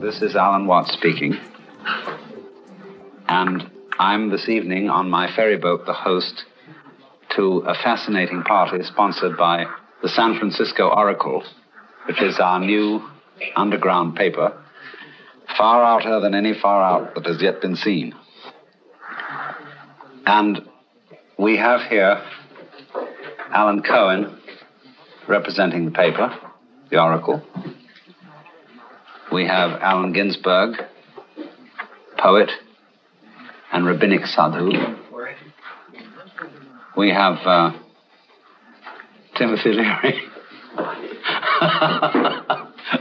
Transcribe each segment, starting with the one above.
This is Alan Watts speaking, and I'm this evening on my ferry boat the host to a fascinating party sponsored by the San Francisco Oracle, which is our new underground paper, far outer than any far out that has yet been seen. And we have here Alan Cohen representing the paper, the Oracle. We have Allen Ginsberg, poet and rabbinic sadhu. We have Timothy Leary,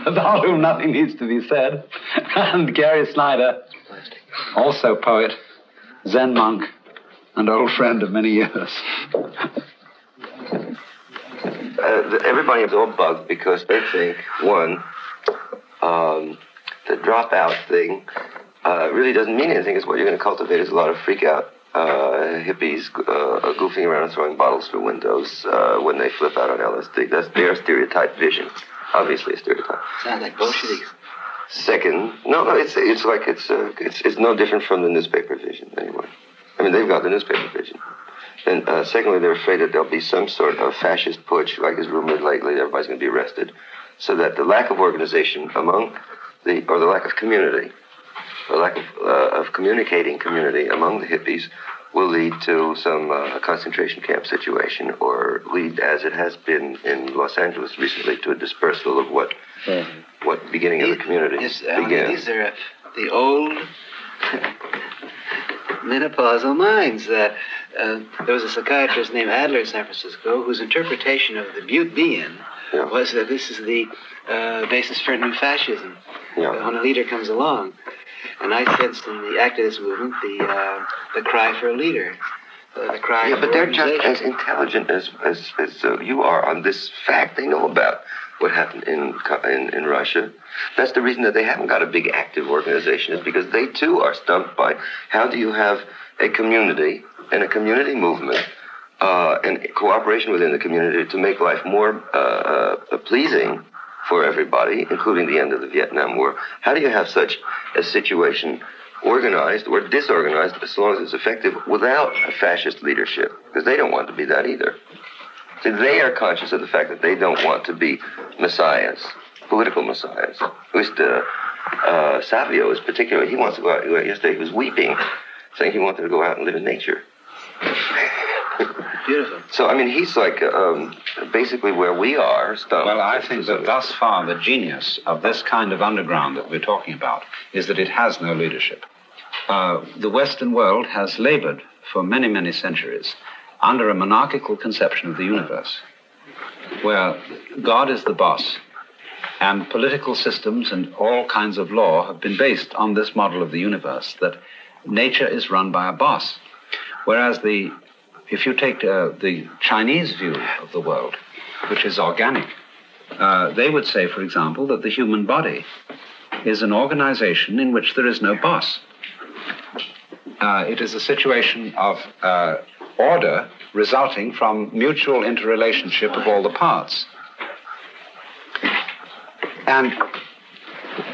about whom nothing needs to be said, and Gary Snyder, also poet, Zen monk, and old friend of many years. Everybody is all bugged because they think, one, the dropout thing really doesn't mean anything. It's what you're going to cultivate is a lot of freak-out hippies goofing around and throwing bottles through windows when they flip out on LSD. That's their stereotype vision. Obviously a stereotype. Sounds like Bolsheviks. Second, it's no different from the newspaper vision anyway. I mean, they've got the newspaper vision. And secondly, they're afraid that there'll be some sort of fascist putsch, like is rumored lately. Everybody's going to be arrested. So that the lack of organization or the lack of community, the lack of communicating community among the hippies will lead to some concentration camp situation, or lead, as it has been in Los Angeles recently, to a dispersal of what beginning of the community began. These are the old menopausal minds. There was a psychiatrist named Adler in San Francisco whose interpretation of the Butte-Bean was that this is the basis for new fascism when a leader comes along. And I sensed in the activist movement the cry for a leader, the cry for but they're just organization. as intelligent as you are on this fact. They know about what happened in Russia. That's the reason that they haven't got a big active organization, is because they too are stumped by how do you have a community and a community movement and cooperation within the community to make life more pleasing for everybody, including the end of the Vietnam War. How do you have such a situation organized or disorganized, as long as it's effective, without a fascist leadership? Because they don't want to be that either. See, they are conscious of the fact that they don't want to be messiahs, political messiahs. At least Savio is particularly, he wants to go out. Yesterday he was weeping, saying he wanted to go out and live in nature. Beautiful. So, I mean, he's like basically where we are. Well, I think that thus far the genius of this kind of underground that we're talking about is that it has no leadership. The Western world has labored for many, many centuries under a monarchical conception of the universe, where God is the boss, and political systems and all kinds of law have been based on this model of the universe, that nature is run by a boss. Whereas if you take the Chinese view of the world, which is organic, they would say, for example, that the human body is an organization in which there is no boss. It is a situation of order resulting from mutual interrelationship of all the parts. And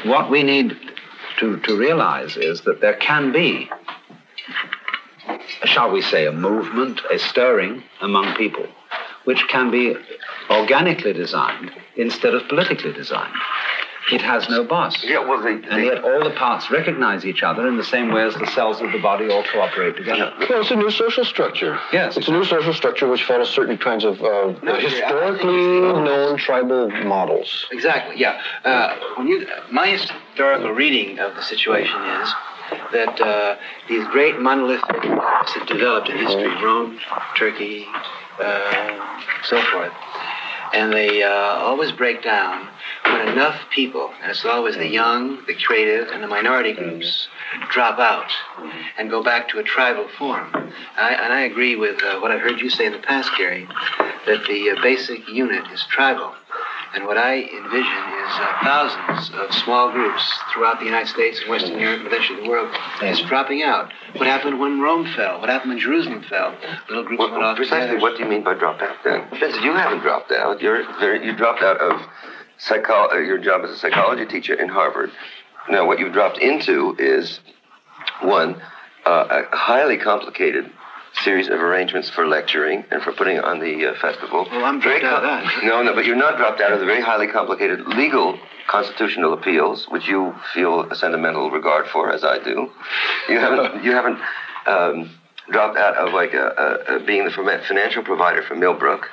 what we need to realize is that there can be, shall we say, a movement, a stirring among people, which can be organically designed instead of politically designed. It has no boss. Yeah, well, and yet all the parts recognize each other in the same way as the cells of the body all cooperate together. Well, it's a new social structure. Yes. It's a new social structure which follows certain kinds of historically known tribal models. Exactly, yeah. My historical reading of the situation is that these great monolithic empires have developed in history, Rome, Turkey, so forth, and they always break down when enough people, and it's always the young, the creative, and the minority groups, drop out and go back to a tribal form. And I agree with what I've heard you say in the past, Gary, that the basic unit is tribal. And what I envision is thousands of small groups throughout the United States and Western Europe and eventually the world is dropping out. What happened when Rome fell? What happened when Jerusalem fell? Little groups went off precisely together. What do you mean by drop out then? Vincent, you haven't dropped out. You dropped out of your job as a psychology teacher in Harvard. No, what you've dropped into is, one, a highly complicated series of arrangements for lecturing and for putting on the festival. Well, I'm dropped out of that. No, but you're not dropped out of the very highly complicated legal constitutional appeals, which you feel a sentimental regard for, as I do. You haven't dropped out of being the financial provider for Millbrook.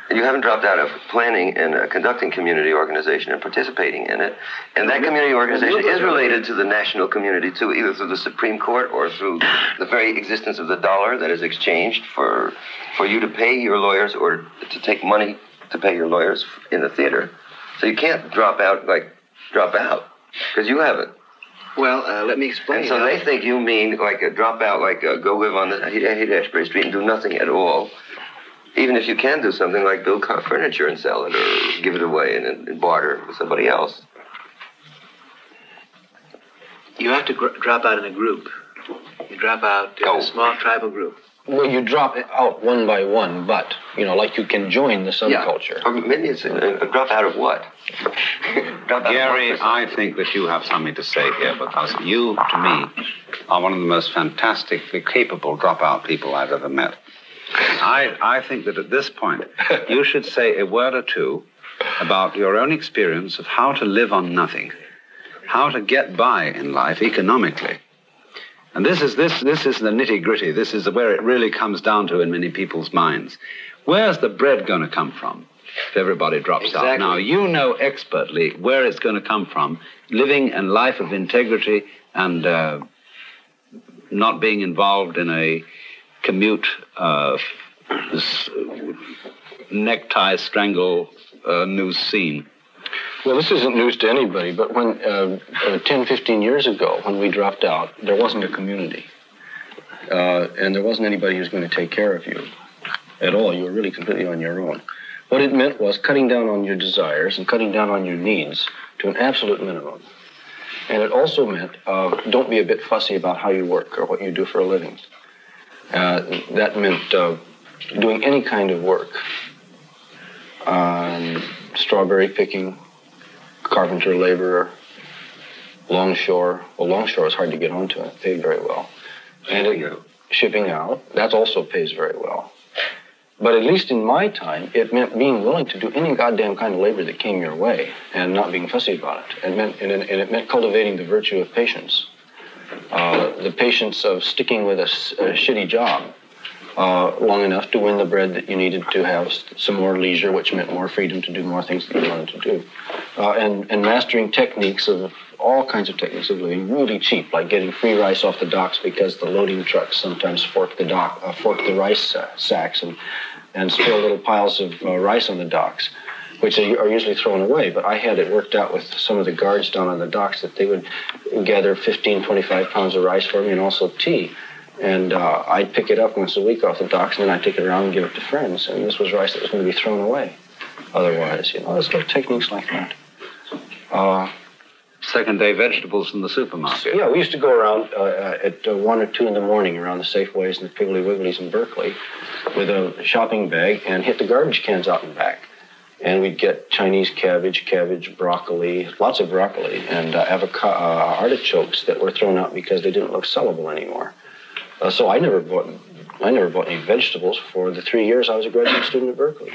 And you haven't dropped out of planning and conducting community organization and participating in it. And that community organization is related to the national community, too, either through the Supreme Court or through the very existence of the dollar that is exchanged for you to pay your lawyers or to take money to pay your lawyers in the theater. So you can't drop out, because you haven't. Well, let me explain. And so they think you mean drop out, go live on the Haight-Ashbury Street and do nothing at all. Even if you can do something like build furniture and sell it or give it away and barter with somebody else. You have to drop out in a group. You drop out in a small tribal group. Well, you drop out one by one, but, like you can join the subculture. Or maybe it's a drop out of what? Gary, I think that you have something to say here, because you, to me, are one of the most fantastically capable dropout people I've ever met. I think that at this point, you should say a word or two about your own experience of how to live on nothing, how to get by in life economically. And this is the nitty-gritty. This is where it really comes down to in many people's minds. Where's the bread going to come from if everybody drops out? Now, you know expertly where it's going to come from, living a life of integrity and not being involved in a commute, necktie strangle news scene. Well, this isn't news to anybody, but when 10, 15 years ago, when we dropped out, there wasn't a community. And there wasn't anybody who was going to take care of you at all. You were really completely on your own. What it meant was cutting down on your desires and cutting down on your needs to an absolute minimum. And it also meant don't be a bit fussy about how you work or what you do for a living. That meant doing any kind of work. Strawberry picking, carpenter laborer, longshore. Well, longshore is hard to get onto. It paid very well. And shipping out, that also pays very well. But at least in my time, it meant being willing to do any goddamn kind of labor that came your way and not being fussy about it. It meant cultivating the virtue of patience. The patience of sticking with a shitty job long enough to win the bread that you needed to have some more leisure, which meant more freedom to do more things that you wanted to do. And mastering techniques of all kinds of techniques of living really cheap, like getting free rice off the docks because the loading trucks sometimes fork the rice sacks and spill little piles of rice on the docks, which are usually thrown away. But I had it worked out with some of the guards down on the docks that they would gather 15, 25 pounds of rice for me and also tea. And I'd pick it up once a week off the docks, and then I'd take it around and give it to friends. And this was rice that was going to be thrown away otherwise. There's little techniques like that. Second-day vegetables in the supermarket. Yeah, we used to go around at 1 or 2 in the morning around the Safeways and the Piggly Wigglies in Berkeley with a shopping bag and hit the garbage cans out and back. And we'd get Chinese cabbage, broccoli, lots of broccoli, and artichokes that were thrown out because they didn't look sellable anymore. So I never bought any vegetables for the 3 years I was a graduate student at Berkeley.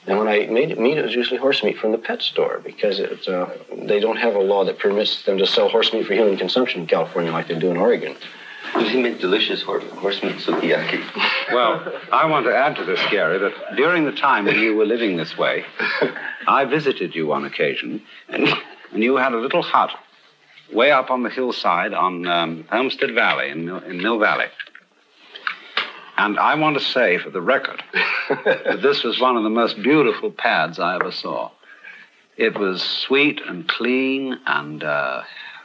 And when I made meat, it was usually horse meat from the pet store because they don't have a law that permits them to sell horse meat for human consumption in California like they do in Oregon. He made delicious horse meat sukiyaki. Well, I want to add to this, Gary, that during the time when you were living this way, I visited you on occasion, and you had a little hut way up on the hillside on Homestead Valley in Mill Valley. And I want to say, for the record, that this was one of the most beautiful pads I ever saw. It was sweet and clean, and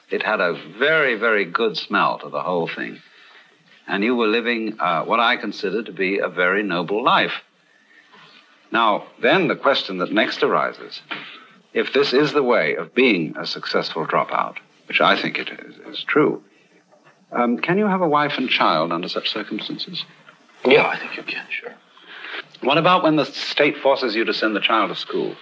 it had a very, very good smell to the whole thing. And you were living what I consider to be a very noble life. Now, then the question that next arises, if this is the way of being a successful dropout, which I think it is true, can you have a wife and child under such circumstances? Yeah, I think you can, sure. What about when the state forces you to send the child to school?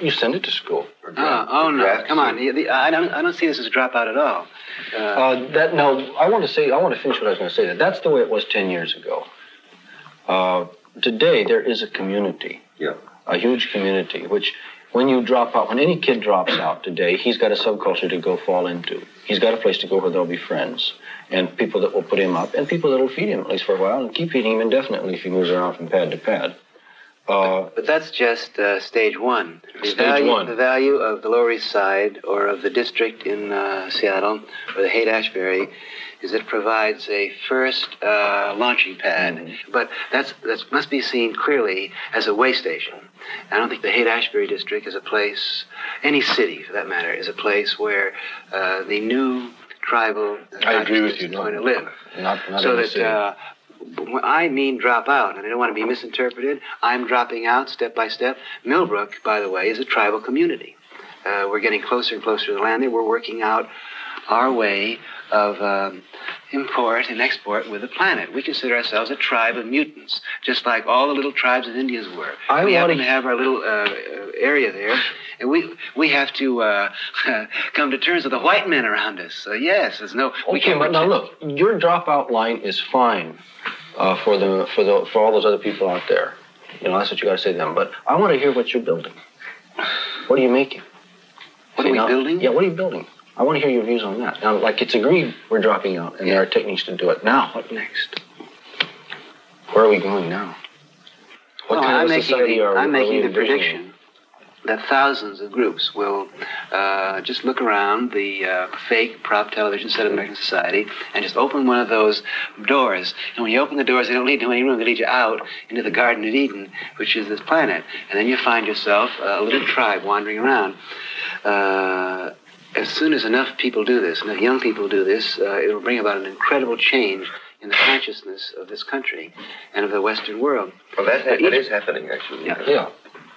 You send it to school. Oh no! Come on, I don't see this as a dropout at all. I want to finish what I was going to say. That's the way it was 10 years ago. Today there is a community, a huge community, which when you drop out, when any kid drops out today, he's got a subculture to go fall into. He's got a place to go where there'll be friends and people that will put him up and people that will feed him at least for a while and keep feeding him indefinitely if he moves around from pad to pad. But that's just stage one. The value of the Lower East Side or of the district in Seattle or the Haight-Ashbury is it provides a first launching pad. Mm-hmm. But that must be seen clearly as a way station. I don't think the Haight-Ashbury district is a place, any city for that matter, is a place where the new tribal consciousness is going to live. Not so that when I mean drop out, and I don't want to be misinterpreted, I'm dropping out step by step. Millbrook, by the way, is a tribal community. We're getting closer and closer to the land there. We're working out our way of import and export with the planet. We consider ourselves a tribe of mutants, just like all the little tribes of Indians were. We happen to have our little area there, and we have to come to terms with the white men around us. So yes, there's no. Okay, but now look, your dropout line is fine for all those other people out there. You know, that's what you got to say to them. But I want to hear what you're building. What are you making? What are we building? Yeah, what are you building? I want to hear your views on that. Now, like it's agreed we're dropping out, and there are techniques to do it. Now, what next? Where are we going now? What kind of society are we I'm making the envisioning? prediction that thousands of groups will just look around the fake prop television set of American society and just open one of those doors. And when you open the doors, they don't lead to any room. They lead you out into the Garden of Eden, which is this planet. And then you find yourself a little tribe wandering around. As soon as enough people do this, enough young people do this, it will bring about an incredible change in the consciousness of this country and of the Western world. Well, that is happening, actually. Yeah.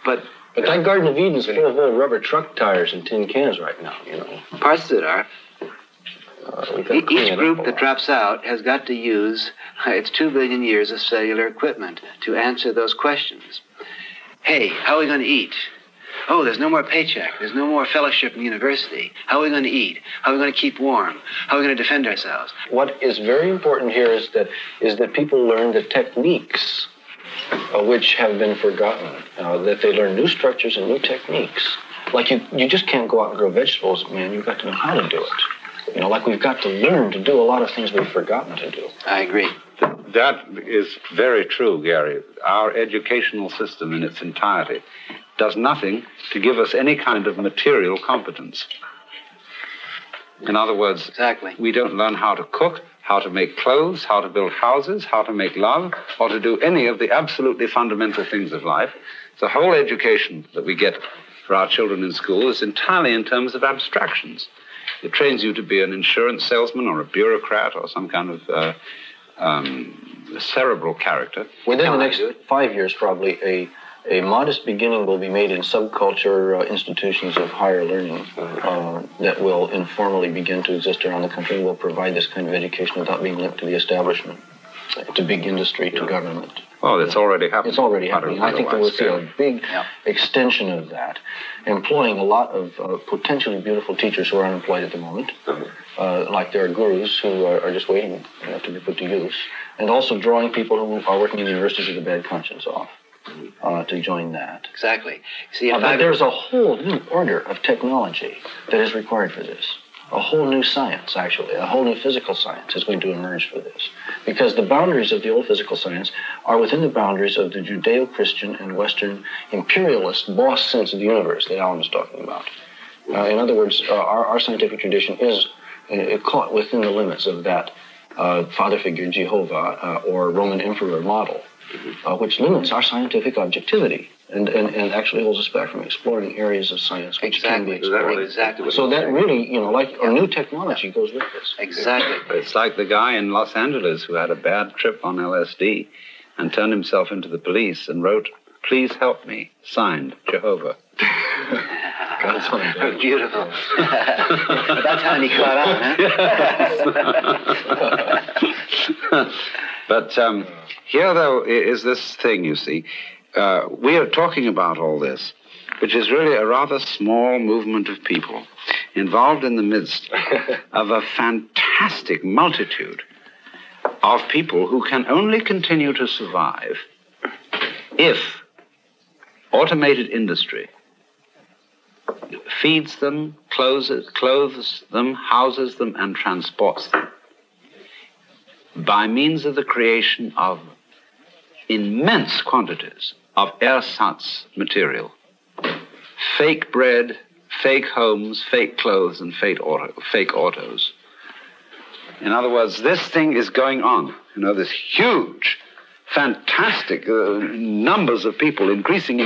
But that Garden of Eden is full of old rubber truck tires and tin cans right now, you know. Parts of it are. Each group that drops out has got to use its 2 billion years of cellular equipment to answer those questions. Hey, how are we going to eat? Oh, there's no more paycheck. There's no more fellowship in university. How are we going to eat? How are we going to keep warm? How are we going to defend ourselves? What is very important here is that people learn the techniques which have been forgotten, that they learn new structures and new techniques. Like you just can't go out and grow vegetables, man. You've got to know how to do it. You know, like we've got to learn to do a lot of things we've forgotten to do. I agree. That is very true, Gary. Our educational system in its entirety does nothing to give us any kind of material competence. In other words, exactly. We don't learn how to cook, how to make clothes, how to build houses, how to make love, or to do any of the absolutely fundamental things of life. The whole education that we get for our children in school is entirely in terms of abstractions. It trains you to be an insurance salesman or a bureaucrat or some kind of cerebral character. Within the next 5 years, probably, a modest beginning will be made in subculture institutions of higher learning that will informally begin to exist around the country and will provide this kind of education without being linked to the establishment, to big industry, to government. Well, it's already happening. It's already happening. I think that we'll see a big extension of that, employing a lot of potentially beautiful teachers who are unemployed at the moment, like there are gurus who are just waiting to be put to use, and also drawing people who are working in the universities with a bad conscience off. To join that. Exactly. See, but there's a whole new order of technology that is required for this. A whole new science, actually. A whole new physical science is going to emerge for this. Because the boundaries of the old physical science are within the boundaries of the Judeo-Christian and Western imperialist boss sense of the universe that Alan was talking about. In other words, our scientific tradition is caught within the limits of that father figure, Jehovah, or Roman emperor model. Which limits our scientific objectivity and actually holds us back from exploring areas of science which can be explored. Exactly. So that really, a new technology goes with this. Exactly. It's like the guy in Los Angeles who had a bad trip on LSD and turned himself into the police and wrote, "Please help me," signed Jehovah. Oh, beautiful. That's how he caught on, huh? But here, though, is this thing, you see. We are talking about all this, which is really a rather small movement of people involved in the midst of a fantastic multitude of people who can only continue to survive if automated industry feeds them, clothes them, houses them, and transports them by means of the creation of immense quantities of ersatz material, fake bread, fake homes, fake clothes, and fake autos. In other words, this thing is going on. This huge, fantastic numbers of people increasing.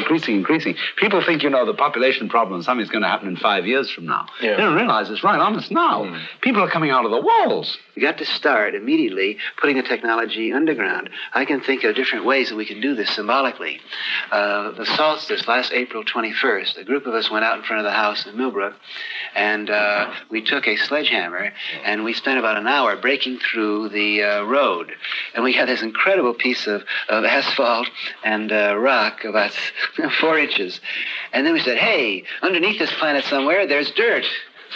People think, the population problem, something's going to happen in 5 years from now. Yeah. They don't realize it's right on us now. People are coming out of the walls. We got to start immediately putting the technology underground. I can think of different ways that we can do this symbolically. The solstice, last April 21st, a group of us went out in front of the house in Millbrook, and we took a sledgehammer, and we spent about an hour breaking through the road. And we got this incredible piece of asphalt and rock about 4 inches. And then we said, hey, underneath this planet somewhere, there's dirt.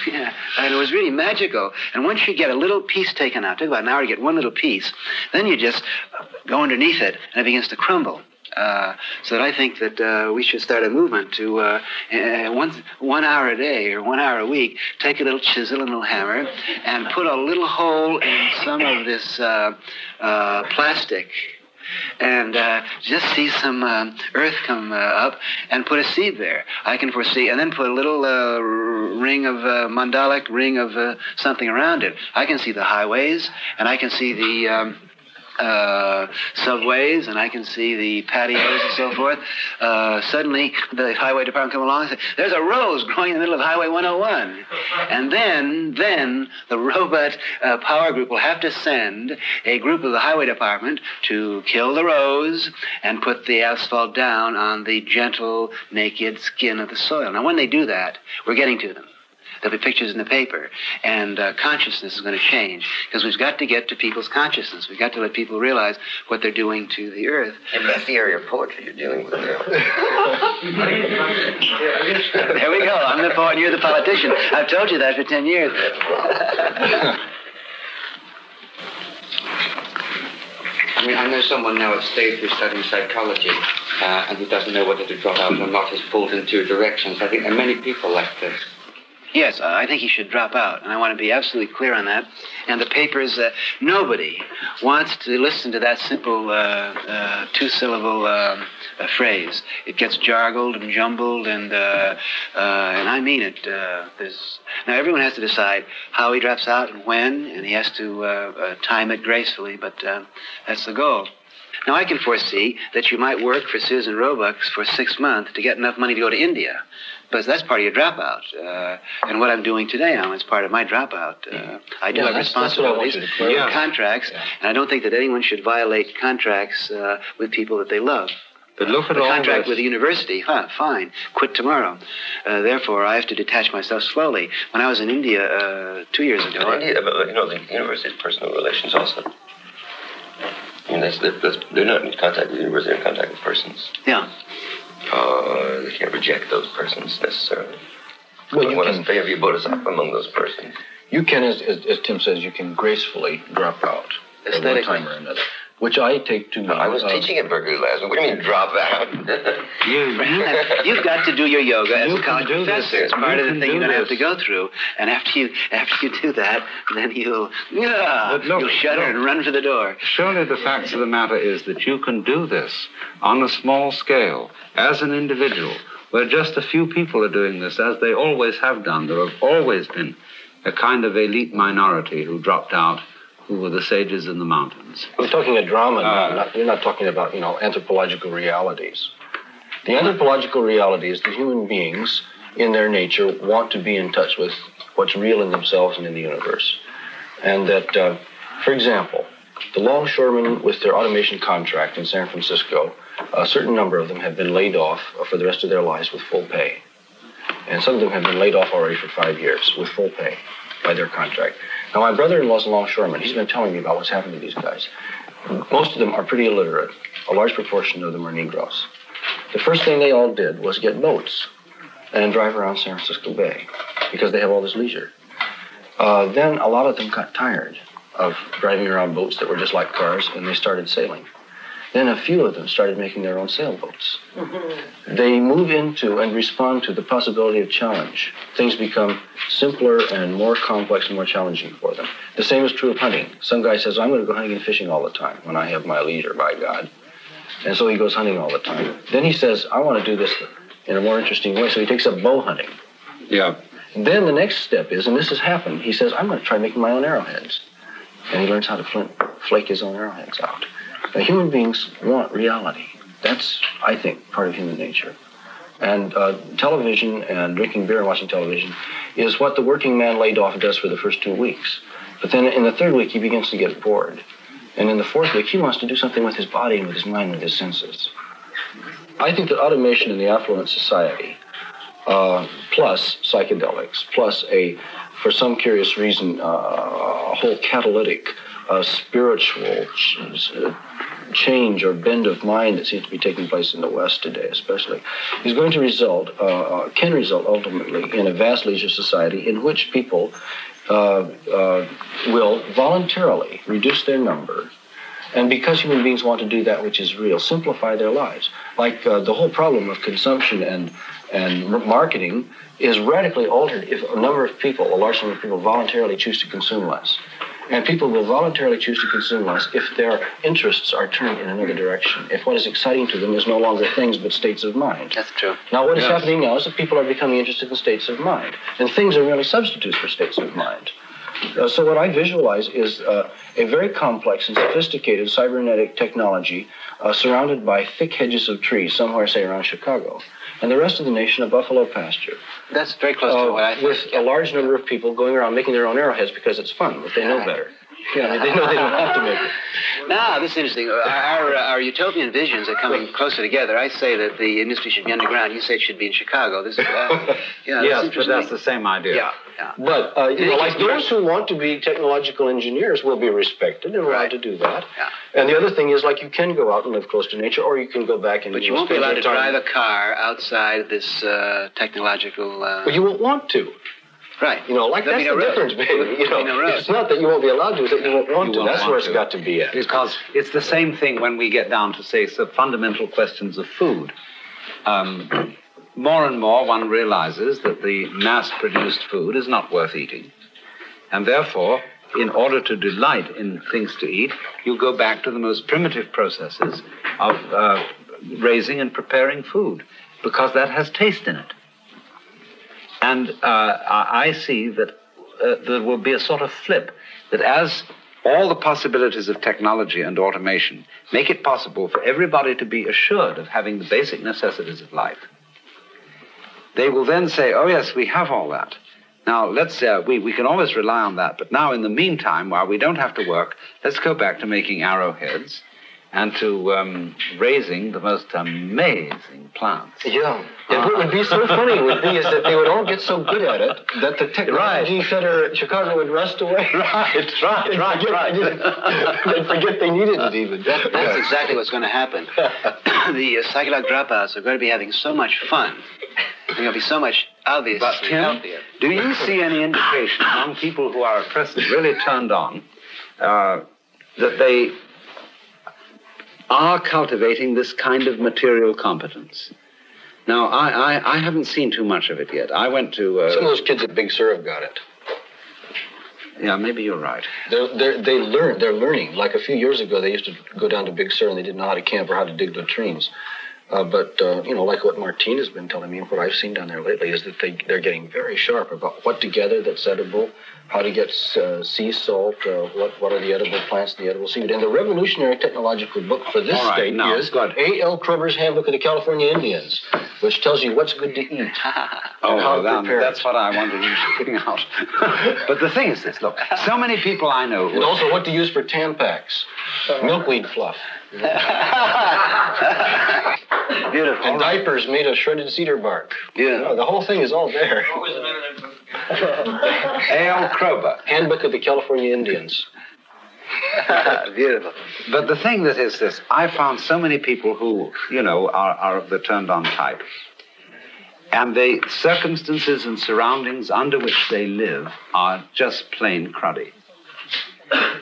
Yeah, and it was really magical. And once you get a little piece taken out, it took about an hour to get one little piece, then you just go underneath it, and it begins to crumble. So that I think that we should start a movement to 1 hour a day or 1 hour a week, take a little chisel and a little hammer and put a little hole in some of this plastic and just see some earth come up and put a seed there. I can foresee, and then put a little ring of mandalic ring of something around it. I can see the highways, and I can see the subways, and I can see the patios and so forth. Suddenly, the highway department come along and say, there's a rose growing in the middle of Highway 101. And then the robot power group will have to send a group of the highway department to kill the rose and put the asphalt down on the gentle, naked skin of the soil. Now, when they do that, we're getting to them. There'll be pictures in the paper, and consciousness is going to change, because we've got to get to people's consciousness. We've got to let people realize what they're doing to the earth. Yeah, but that's the area of poetry you're dealing with now. There we go. I'm the poet, and you're the politician. I've told you that for 10 years. I mean, I know someone now at State who's studying psychology and who doesn't know whether to drop out or not, is pulled in 2 directions. I think there are many people like this. Yes, I think he should drop out, and I want to be absolutely clear on that. And the papers, nobody wants to listen to that simple 2-syllable phrase. It gets jargled and jumbled, and I mean it. Now, everyone has to decide how he drops out and when, and he has to time it gracefully, but that's the goal. Now, I can foresee that you might work for Susan Roebuck for 6 months to get enough money to go to India. But that's part of your dropout. And what I'm doing today now is part of my dropout. I do have responsibilities, contracts, and I don't think that anyone should violate contracts with people that they love. But look at a all contract this. with the university, fine, quit tomorrow. Therefore, I have to detach myself slowly. When I was in India 2 years ago... India, but, the university's personal relations also. I mean, they're not in contact with the university, they're in contact with persons. Yeah. They can't reject those persons necessarily. Well, you want can to favor your bodhisattva among those persons. You can, as Tim says, you can gracefully drop out at one time or another, which I take to mean... I was teaching at Berkeley last week. What do you mean, drop out? You've got to do your yoga as a college professor. It's part of the thing you're going to have to go through. And after you do that, then you'll shudder and run for the door. Surely the facts of the matter is that you can do this on a small scale, as an individual, where just a few people are doing this, as they always have done. There have always been a kind of elite minority who dropped out, who were the sages in the mountains. We're talking a drama now. You're not talking about, anthropological realities. The anthropological reality is that human beings, in their nature, want to be in touch with what's real in themselves and in the universe. And that, for example, the longshoremen with their automation contract in San Francisco, a certain number of them have been laid off for the rest of their lives with full pay. And some of them have been laid off already for 5 years with full pay by their contract. Now, my brother-in-law's a longshoreman. He's been telling me about what's happened to these guys. Most of them are pretty illiterate. A large proportion of them are Negroes. The first thing they all did was get boats and drive around San Francisco Bay because they have all this leisure. Then a lot of them got tired of driving around boats that were just like cars, and they started sailing. Then a few of them started making their own sailboats. They move into and respond to the possibility of challenge. Things become simpler and more complex and more challenging for them. The same is true of hunting. Some guy says, I'm going to go hunting and fishing all the time when I have my leisure, by God. And so he goes hunting all the time. Then he says, I want to do this in a more interesting way. So he takes up bow hunting. Yeah. And then the next step is, and this has happened, he says, I'm going to try making my own arrowheads. And he learns how to flake his own arrowheads out. Now, human beings want reality. That's, I think, part of human nature. And television and drinking beer and watching television is what the working man laid off does for the first 2 weeks. But then in the third week, he begins to get bored. And in the fourth week, he wants to do something with his body and with his mind and with his senses. I think that automation in the affluent society, plus psychedelics, plus for some curious reason, a whole catalytic, spiritual change or bend of mind that seems to be taking place in the West today, especially, is going to can result ultimately in a vast leisure society in which people will voluntarily reduce their number, and because human beings want to do that which is real, simplify their lives. Like the whole problem of consumption and marketing is radically altered if a large number of people voluntarily choose to consume less. And people will voluntarily choose to consume less if their interests are turned in another direction, if what is exciting to them is no longer things but states of mind. That's true. Now, what is happening now is that people are becoming interested in states of mind, and things are really substitutes for states of mind. So what I visualize is a very complex and sophisticated cybernetic technology surrounded by thick hedges of trees, somewhere, say, around Chicago, and the rest of the nation a buffalo pasture. That's very close to what I think. With a large number of people going around making their own arrowheads because it's fun, but they know better. They know they don't have to make it. Now, this is interesting. Our utopian visions are coming closer together. I say that the industry should be underground. You say it should be in Chicago. This, yes, but that's the same idea. Yeah. But, like those who want to be technological engineers will be respected and allowed to do that. Yeah. And the other thing is, like, you can go out and live close to nature, or you can go back and... But you won't be allowed to drive a car outside this technological... But you won't want to. Right. That's the difference, baby. It's not that you won't be allowed to, it's that you won't want to. That's where it's got to be at. Because it's the same thing when we get down to, say, fundamental questions of food. More and more one realizes that the mass-produced food is not worth eating. And therefore, in order to delight in things to eat, you go back to the most primitive processes of raising and preparing food, because that has taste in it. And I see that there will be a sort of flip, that as all the possibilities of technology and automation make it possible for everybody to be assured of having the basic necessities of life, they will then say, oh yes, we have all that. Now, let's say we can always rely on that, but now in the meantime, while we don't have to work, let's go back to making arrowheads and to raising the most amazing plants. Yeah. And what would be so funny would be is that they would all get so good at it that the technology center at Chicago would rust away. Right. They'd forget they needed it even. That's exactly what's going to happen. The psychedelic dropouts are going to be having so much fun. They're going to be so much obviously But Tim, healthier. do you see any indication among people who are at present really turned on that they are cultivating this kind of material competence? Now, I haven't seen too much of it yet. I went to... Some of those kids at Big Sur have got it. Yeah, maybe you're right. They're learning. Like a few years ago, they used to go down to Big Sur and they didn't know how to camp or how to dig latrines. But like what Martine has been telling me, and what I've seen down there lately, is that they're getting very sharp about what to gather that's edible, how to get sea salt, what are the edible plants, the edible seaweed. And the revolutionary technological book for this state is A.L. Kroeber's Handbook of the California Indians, which tells you what's good to eat and how to prepare that's what I wanted you to bring out. But the thing is this, look, so many people I know... And also what to use for Tampax, milkweed fluff. Beautiful. And diapers made of shredded cedar bark. Yeah. The whole thing is all there. What was the name of that book? A.L. Kroeber. Handbook of the California Indians. Beautiful. But the thing that is this, I found so many people who, are of the turned-on type. And the circumstances and surroundings under which they live are just plain cruddy.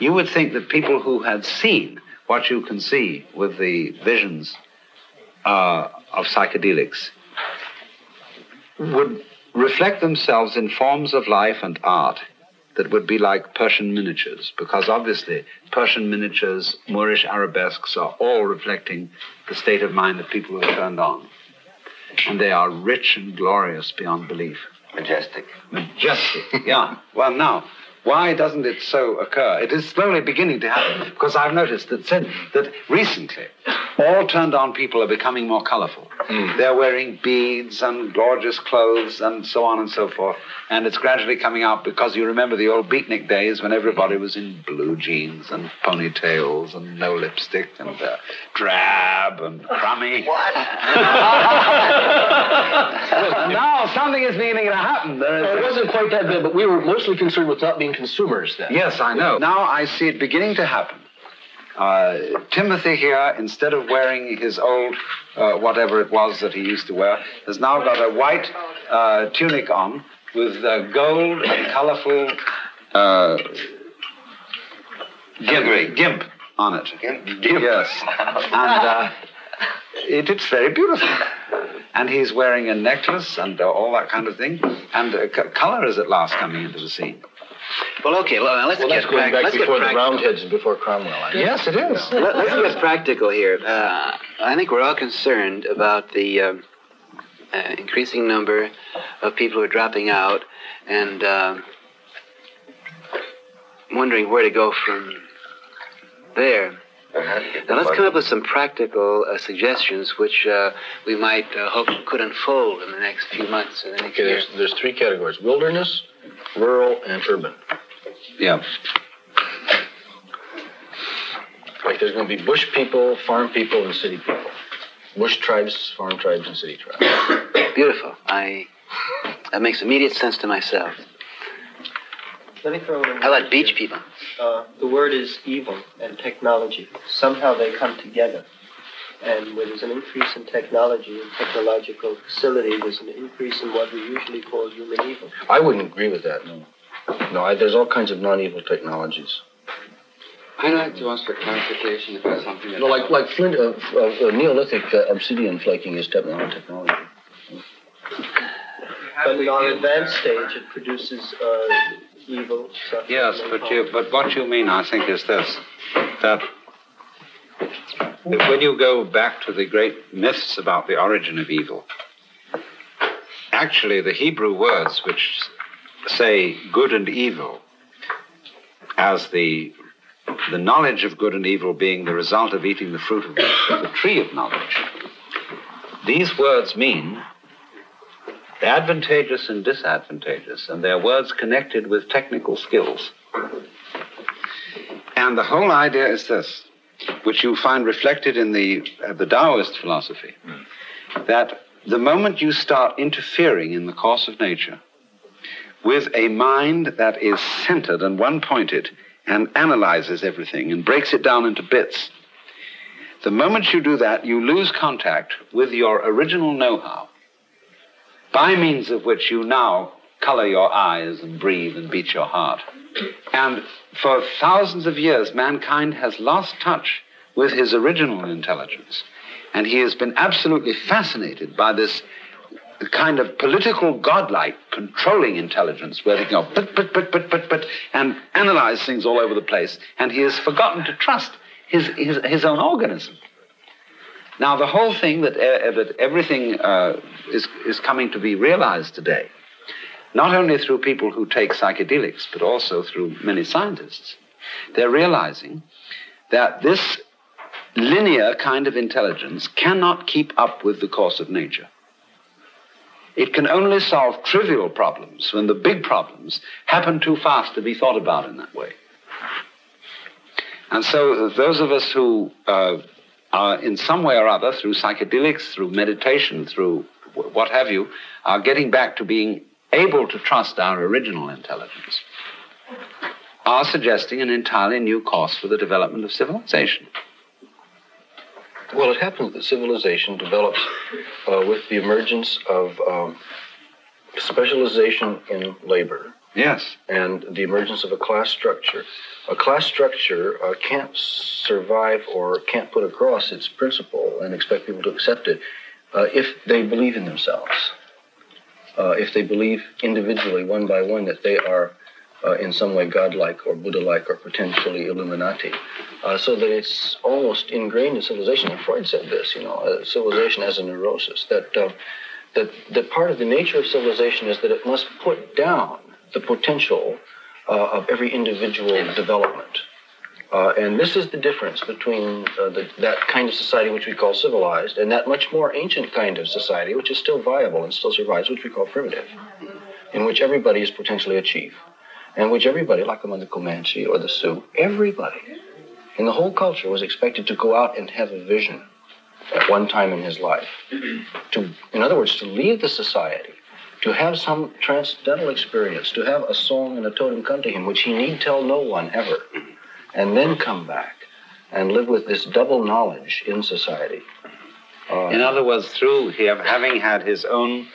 You would think that people who had seen what you can see with the visions of psychedelics would reflect themselves in forms of life and art that would be like Persian miniatures, because obviously Persian miniatures, Moorish arabesques are all reflecting the state of mind that people have turned on. And they are rich and glorious beyond belief. Majestic. Majestic, yeah. Well, now, why doesn't it so occur? It is slowly beginning to happen, because I've noticed that recently all turned-on people are becoming more colorful. They're wearing beads and gorgeous clothes and so on and so forth. And it's gradually coming out because you remember the old beatnik days when everybody was in blue jeans and ponytails and no lipstick and drab and crummy. What? Now something is beginning to happen. It wasn't quite that bad, but we were mostly concerned with not being consumers then. Yes, I know. Now I see it beginning to happen. Timothy here, instead of wearing his old, whatever it was that he used to wear, has now got a white tunic on with gold and colorful gimp on it. Gimp? Yes. And it's very beautiful. And he's wearing a necklace and all that kind of thing. And color is at last coming into the scene. Well, okay, let's Well, get that's going back let's before get the Roundheads and before Cromwell. Yes, it is. Let's get practical here. I think we're all concerned about the increasing number of people who are dropping out and wondering where to go from there. Now let's come up with some practical suggestions which we might hope could unfold in the next few months. And the next year. There's three categories: wilderness, rural, and urban. Yeah. Like there's going to be bush people, farm people, and city people. Bush tribes, farm tribes, and city tribes. Beautiful. That makes immediate sense to myself. Let me throw in. How about beach people? The word is evil and technology. Somehow they come together. And when there's an increase in technology and technological facility, there's an increase in what we usually call human evil. I wouldn't agree with that, no. No, there's all kinds of non-evil technologies. I'd like to ask for clarification about something that... No, like flint, Neolithic obsidian flaking is technology. But in our advanced stage, it produces evil. Suffering, Yes, but what you mean, I think, is this, that when you go back to the great myths about the origin of evil, actually the Hebrew words which say good and evil as the knowledge of good and evil being the result of eating the fruit of the tree of knowledge, these words mean advantageous and disadvantageous, and they're words connected with technical skills. And the whole idea is this, which you find reflected in the Taoist philosophy, that the moment you start interfering in the course of nature with a mind that is centered and one-pointed and analyzes everything and breaks it down into bits, the moment you do that, you lose contact with your original know-how, by means of which you now color your eyes and breathe and beat your heart. And for thousands of years, mankind has lost touch with his original intelligence. And he has been absolutely fascinated by this kind of political godlike controlling intelligence where they can go and analyze things all over the place. And he has forgotten to trust his own organism. Now, the whole thing that everything is coming to be realized today, not only through people who take psychedelics, but also through many scientists, they're realizing that this linear kind of intelligence cannot keep up with the course of nature. It can only solve trivial problems when the big problems happen too fast to be thought about in that way. And so those of us who are in some way or other, through psychedelics, through meditation, through what have you, are getting back to being able to trust our original intelligence, are suggesting an entirely new course for the development of civilization. Well, it happens that civilization develops with the emergence of specialization in labor. Yes. And the emergence of a class structure. A class structure can't survive or can't put across its principle and expect people to accept it if they believe in themselves. If they believe individually, one by one, that they are in some way godlike or Buddha-like or potentially Illuminati. So that it's almost ingrained in civilization. And Freud said this, civilization as a neurosis, that part of the nature of civilization is that it must put down the potential of every individual development. And this is the difference between that kind of society which we call civilized and that much more ancient kind of society which is still viable and still survives, which we call primitive, in which everybody is potentially a chief, and which everybody, like among the Comanche or the Sioux, everybody in the whole culture was expected to go out and have a vision at one time in his life. In other words, to leave the society, to have some transcendental experience, to have a song and a totem come to him, which he need tell no one ever, and then come back and live with this double knowledge in society. In other words, through having had his own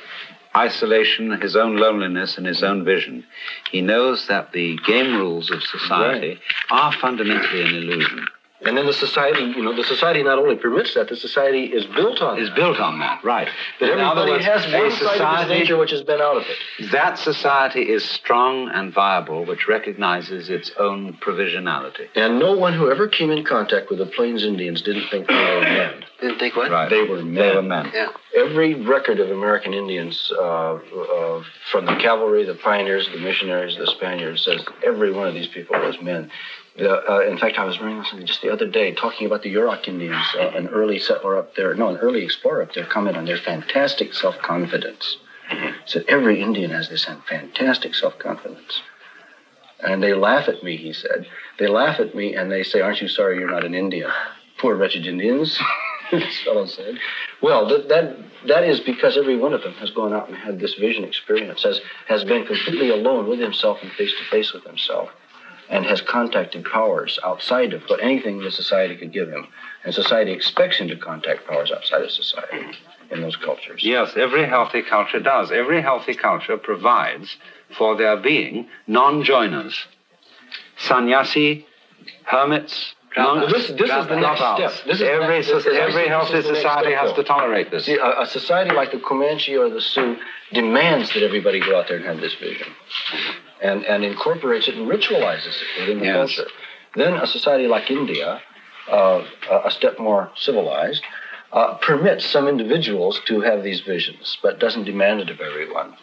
isolation, his own loneliness, and his own vision, he knows that the game rules of society are fundamentally an illusion. And then the society not only permits that, the society is built on that. Right. That everybody has one side of his nature which has been out of it. That society is strong and viable, which recognizes its own provisionality. And no one who ever came in contact with the Plains Indians didn't think they were men. Didn't think what? Right. They were men. They were men. Yeah. Every record of American Indians, from the cavalry, the pioneers, the missionaries, the Spaniards, says every one of these people was men. In fact, I was reading something just the other day talking about the Yurok Indians, an early explorer up there, comment on their fantastic self-confidence. Said every Indian has this fantastic self-confidence. And they laugh at me, he said. They laugh at me and they say, "Aren't you sorry you're not an Indian?" Poor wretched Indians, this fellow said. Well, that is because every one of them has gone out and had this vision experience, has been completely alone with himself and face-to-face with himself, and has contacted powers outside of what anything the society could give him. And society expects him to contact powers outside of society in those cultures. Yes, every healthy culture does. Every healthy culture provides for there being non-joiners, sannyasi, hermits, monks. This is the next step. Every healthy society has to tolerate this. See, a society like the Comanche or the Sioux demands that everybody go out there and have this vision. And incorporates it and ritualizes it within the culture. Then a society like India, a step more civilized, permits some individuals to have these visions, but doesn't demand it of everyone.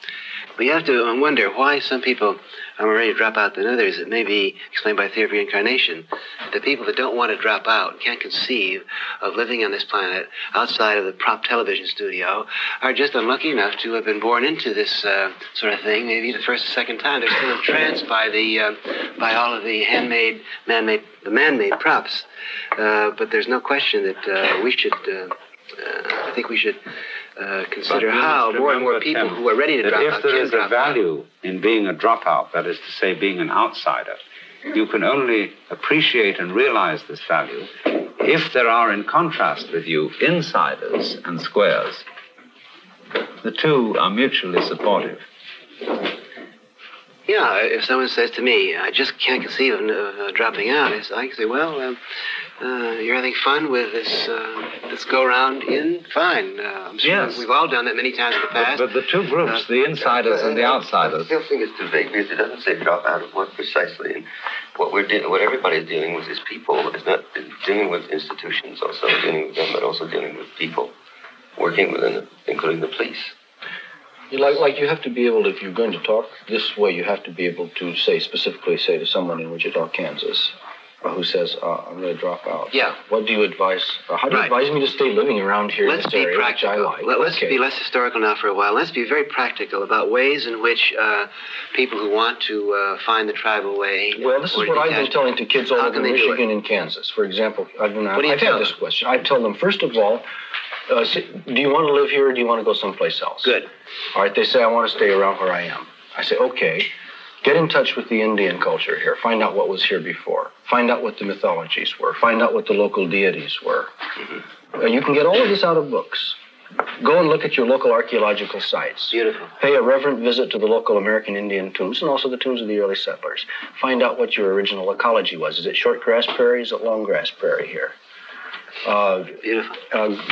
We have to wonder why some people are more ready to drop out than others. It may be explained by theory of reincarnation. The people that don't want to drop out, can't conceive of living on this planet outside of the prop television studio, are just unlucky enough to have been born into this sort of thing, maybe the first or second time. They're still entranced by all of the man-made props. But there's no question that we should. I think we should consider how more and more people who are ready to drop out. If there is a value in being a dropout, that is to say, being an outsider, you can only appreciate and realize this value if there are, in contrast with you, insiders and squares. The two are mutually supportive. Yeah, if someone says to me, "I just can't conceive of dropping out," I can say, "Well, you're having fun with this go-round in? Fine. I'm sure we've all done that many times in the past." But the two groups, the insiders and the outsiders. I still think it's too vague because it doesn't say drop out of what precisely. And what everybody's dealing with is people. It's not dealing with institutions, also dealing with them, but also dealing with people working within them, including the police. Like you have to be able to, if you're going to talk this way, you have to be able to specifically say to someone in Wichita, Kansas, who says, "I'm going to drop out." Yeah. What do you advise? How do you advise me to stay living around here in this area, which I like? Let's be less historical now for a while. Let's be very practical about ways in which people who want to find the tribal way. Well, this is what I've been telling to kids all over Michigan and Kansas. For example, I've had this question. I tell them, first of all, do you want to live here or do you want to go someplace else? Good. All right, they say, "I want to stay around where I am." I say, "Okay, get in touch with the Indian culture here. Find out what was here before. Find out what the mythologies were. Find out what the local deities were. You can get all of this out of books. Go and look at your local archaeological sites. Beautiful. Pay a reverent visit to the local American Indian tombs and also the tombs of the early settlers. Find out what your original ecology was. Is it short grass prairie? Is it long grass prairie here? Beautiful.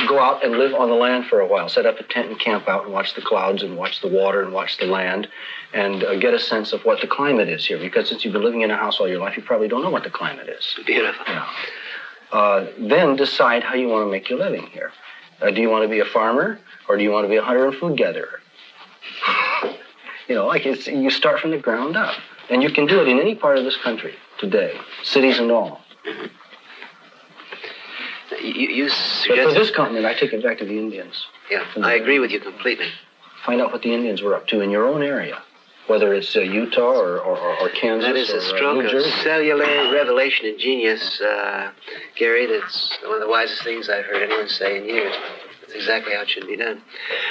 Go out and live on the land for a while. Set up a tent and camp out and watch the clouds and watch the water and watch the land and get a sense of what the climate is here. Because since you've been living in a house all your life, you probably don't know what the climate is. Beautiful. Yeah. Then decide how you want to make your living here. Do you want to be a farmer or do you want to be a hunter and food gatherer? You start from the ground up. And you can do it in any part of this country today, cities and all. You But suggest... for this continent, I take it back to the Indians. Yeah, I agree with you completely. Find out what the Indians were up to in your own area, whether it's Utah or Kansas. That is a stroke New of Jersey. cellular revelation and genius, Gary. That's one of the wisest things I've heard anyone say in years. That's exactly how it should be done.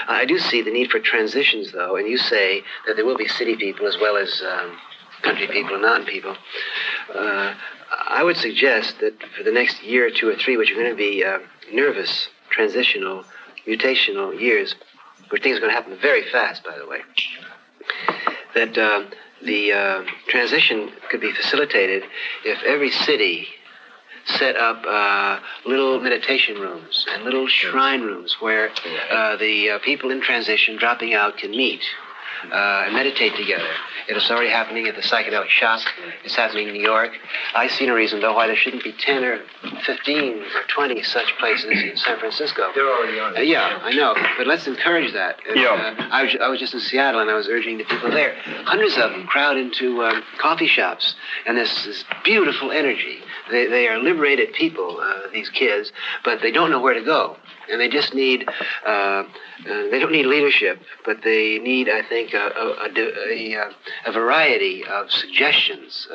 I do see the need for transitions, though, and you say that there will be city people as well as country people and mountain people. I would suggest that for the next year or two or three, which are going to be nervous, transitional, mutational years, where things are going to happen very fast, by the way, that the transition could be facilitated if every city set up little meditation rooms and little shrine rooms where the people in transition dropping out can meet and meditate together. It is already happening at the psychedelic shop. It's happening in New York. I see no reason, though, why there shouldn't be 10 or 15 or 20 such places in San Francisco. They're already on it. Yeah, I know, but let's encourage that. I was just in Seattle, and I was urging the people there. Hundreds of them crowd into coffee shops, and this beautiful energy. They are liberated people, these kids, but they don't know where to go. And they just need, they don't need leadership, but they need, I think, a variety of suggestions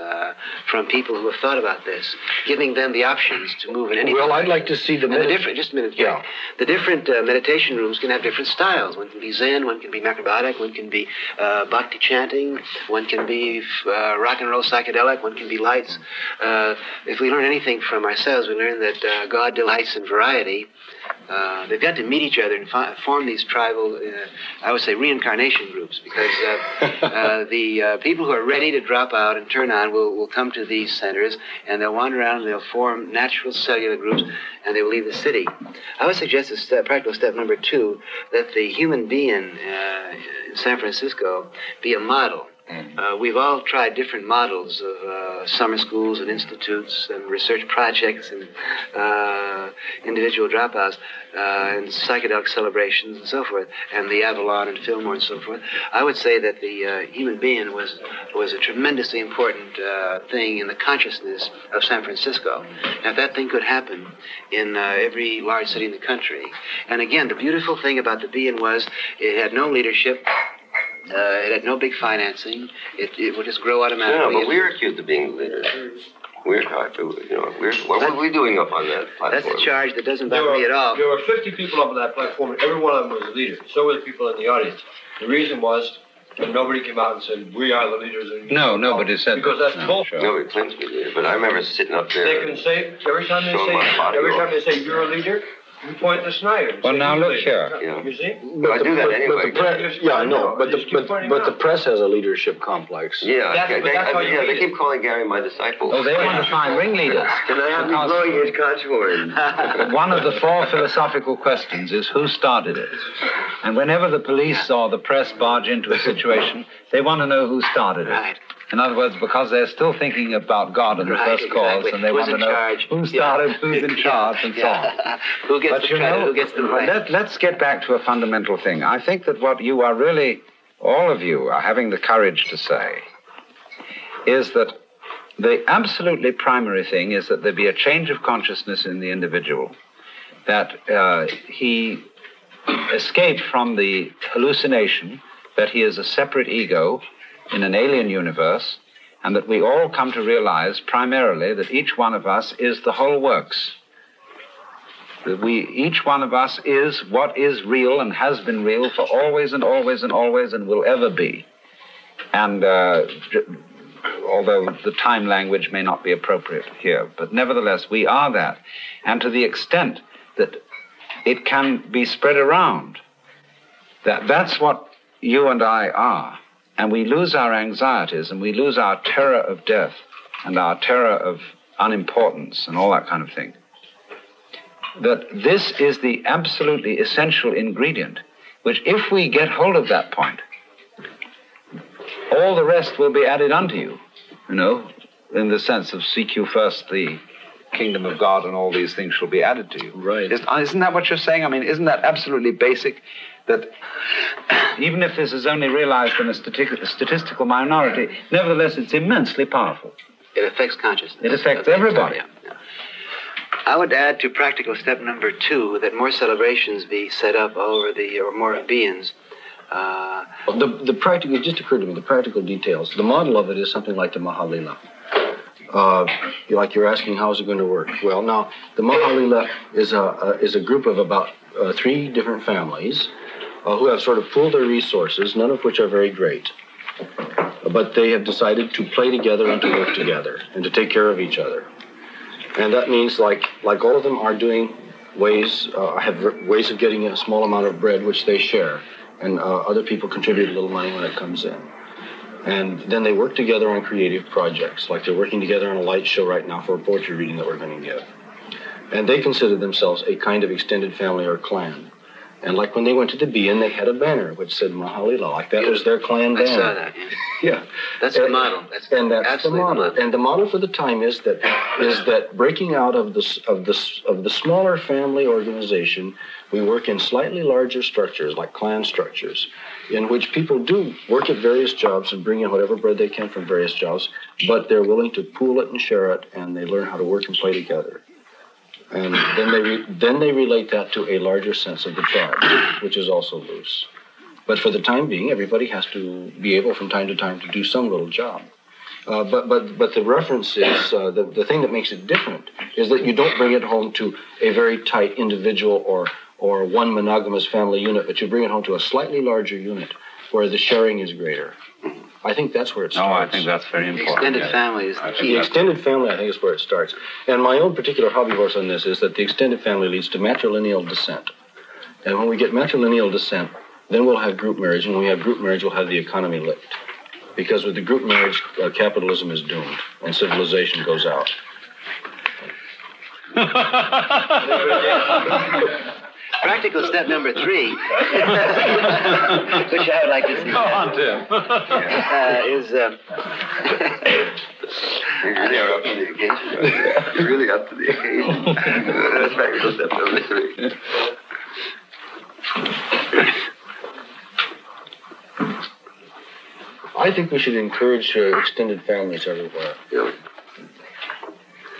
from people who have thought about this, giving them the options to move in any. Well, I'd like to see the different. Just a minute. Yeah. The different meditation rooms can have different styles. One can be Zen, one can be macrobiotic, one can be bhakti chanting, one can be rock and roll psychedelic, one can be lights. If we learn anything from ourselves, we learn that God delights in variety. They've got to meet each other and form these tribal, I would say, reincarnation groups, because the people who are ready to drop out and turn on will come to these centers, and they'll wander around and they'll form natural cellular groups, and they will leave the city. I would suggest as practical step number 2 that the human being in San Francisco be a model. We've all tried different models of summer schools and institutes and research projects and individual dropouts and psychedelic celebrations and so forth, and the Avalon and Fillmore and so forth. I would say that the human being was a tremendously important thing in the consciousness of San Francisco. Now, if that thing could happen in every large city in the country, and again, the beautiful thing about the being was it had no leadership. It had no big financing. It would just grow automatically. No, but we're accused of being leaders. What were we doing up on that platform? That's a charge that doesn't bother me at all. There were 50 people up on that platform, and every one of them was a leader. So were the people in the audience. The reason was that nobody came out and said, we are the leaders. No, nobody said because that. That's bullshit. Nobody claims to be leader, but I remember sitting up there. They can say, every time they say you're a leader, you point to Snyder. Well, now look here. Yeah. You see? But I do that anyway. But the press has a leadership complex. Yeah, they keep calling Gary my disciple. Oh, they want to find ringleaders. Can I have you blowing his conch horn? One of the 4 philosophical questions is who started it. And whenever the police or the press barge into a situation, they want to know who started it. Right. In other words, because they're still thinking about God and the first cause, and they want to know who started, who's in charge, and so on. Who gets the credit, who gets the right. Let's get back to a fundamental thing. I think that what you are really, all of you, are having the courage to say is that the absolutely primary thing is that there be a change of consciousness in the individual, that he escape from the hallucination that he is a separate ego in an alien universe, and that we all come to realize primarily that each one of us is the whole works. That each one of us is what is real and has been real for always and always and always and will ever be. And although the time language may not be appropriate here, but nevertheless we are that. And to the extent that it can be spread around. That's what you and I are. And we lose our anxieties and we lose our terror of death and our terror of unimportance and all that kind of thing. That this is the absolutely essential ingredient, which if we get hold of that point, all the rest will be added unto you, in the sense of seek you first the kingdom of God and all these things shall be added to you. Right. Isn't that what you're saying? I mean, isn't that absolutely basic? That even if this is only realized in a statistical minority, nevertheless it's immensely powerful. It affects consciousness. It affects everybody. Yeah. I would add to practical step number 2 that more celebrations be set up or more beings. The practical, it just occurred to me, the practical details. The model of it is something like the Mahalila. Like you're asking, how is it going to work? Well, now, the Mahalila is a group of about 3 different families who have sort of pooled their resources, none of which are very great. But they have decided to play together and to work together and to take care of each other. And that means like all of them are doing have ways of getting a small amount of bread, which they share. And other people contribute a little money when it comes in. And then they work together on creative projects, like they're working together on a light show right now for a poetry reading that we're going to give. And they consider themselves a kind of extended family or clan. And like when they went to the Bian, they had a banner which said Mahalila, like that was their clan banner. I saw that, yeah. Yeah. That's the model. That's the model. And the model for the time is that breaking out of the smaller family organization, we work in slightly larger structures, like clan structures, in which people do work at various jobs and bring in whatever bread they can from various jobs, but they're willing to pool it and share it, and they learn how to work and play together. And then they relate that to a larger sense of the tribe, which is also loose. But for the time being, everybody has to be able from time to time to do some little job. But the reference is, the thing that makes it different is that you don't bring it home to a very tight individual or one monogamous family unit, but you bring it home to a slightly larger unit where the sharing is greater. I think that's where it starts. Oh, I think that's very important. Extended family is the key. The extended family, I think, is where it starts. And my own particular hobby horse on this is that the extended family leads to matrilineal descent. And when we get matrilineal descent, then we'll have group marriage. And when we have group marriage, we'll have the economy licked. Because with the group marriage, capitalism is doomed, and civilization goes out. Practical step number 3, which I would like to see. Go on, Tim. Is You really are up to the occasion. You're really up to the occasion. That's practical step number 3. I think we should encourage extended families everywhere. Yeah.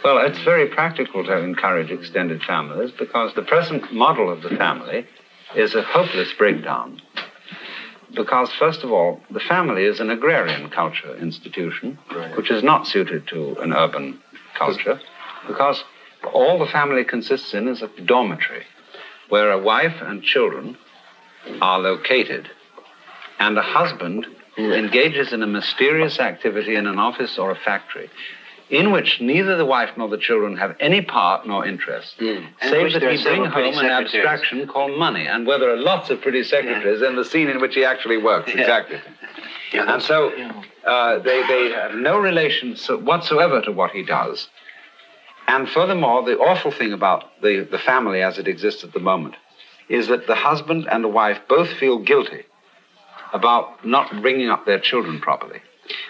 Well, it's very practical to encourage extended families because the present model of the family is a hopeless breakdown. Because, first of all, the family is an agrarian culture institution, which is not suited to an urban culture, because all the family consists in is a dormitory where a wife and children are located, and a husband who engages in a mysterious activity in an office or a factory, in which neither the wife nor the children have any part nor interest, save that he bring home an abstraction called money, and where there are lots of pretty secretaries in the scene in which he actually works, exactly. And so they have no relation whatsoever to what he does. And furthermore, the awful thing about the family as it exists at the moment is that the husband and the wife both feel guilty about not bringing up their children properly.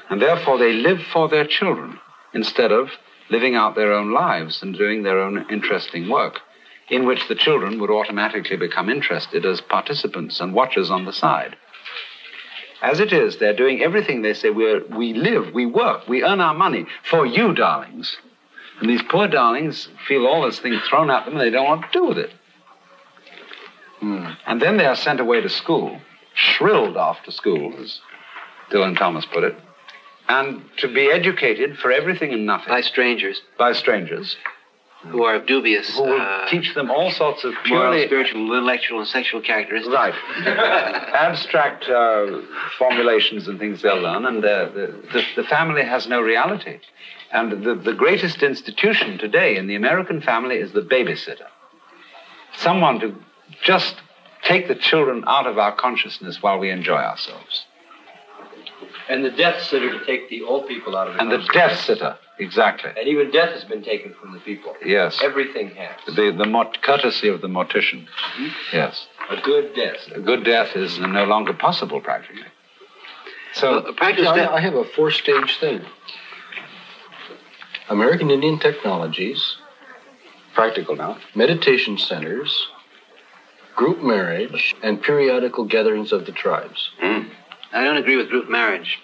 And therefore they live for their children instead of living out their own lives and doing their own interesting work, in which the children would automatically become interested as participants and watchers on the side. As it is, they're doing everything they say. We live, we work, we earn our money for you, darlings. And these poor darlings feel all this thing thrown at them and they don't want to do with it. And then they are sent away to school, shrilled off to school, as Dylan Thomas put it, and to be educated for everything and nothing. By strangers. By strangers. Who are dubious. Who will teach them all sorts of moral, purely spiritual, intellectual, and sexual characteristics. Right. Abstract formulations and things they'll learn, and the family has no reality. And the greatest institution today in the American family is the babysitter. someone to just take the children out of our consciousness while we enjoy ourselves. And the death sitter to take the old people out of the And the death sitter, exactly. And even death has been taken from the people. Yes. Everything has. The courtesy of the mortician. Mm-hmm. Yes. A good death. A good death is no longer possible, practically. So, I have a 4-stage thing. American Indian technologies, practical now, meditation centers, group marriage, and periodical gatherings of the tribes. I don't agree with group marriage.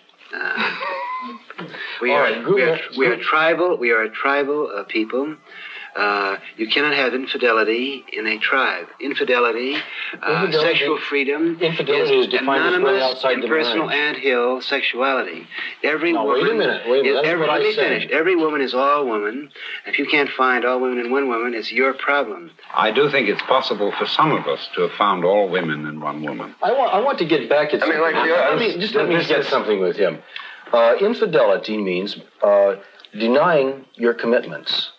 We are tribal. We are a tribal people. You cannot have infidelity in a tribe. Infidelity, sexual freedom, infidelity is defined as going outside the impersonal marriage. anthill sexuality. Every woman. Wait a minute. Let me finish. Every woman is all woman. If you can't find all women in one woman, it's your problem. I do think it's possible for some of us to have found all women in one woman. I want to get back at something. Let me get something with him. Infidelity means denying your commitments.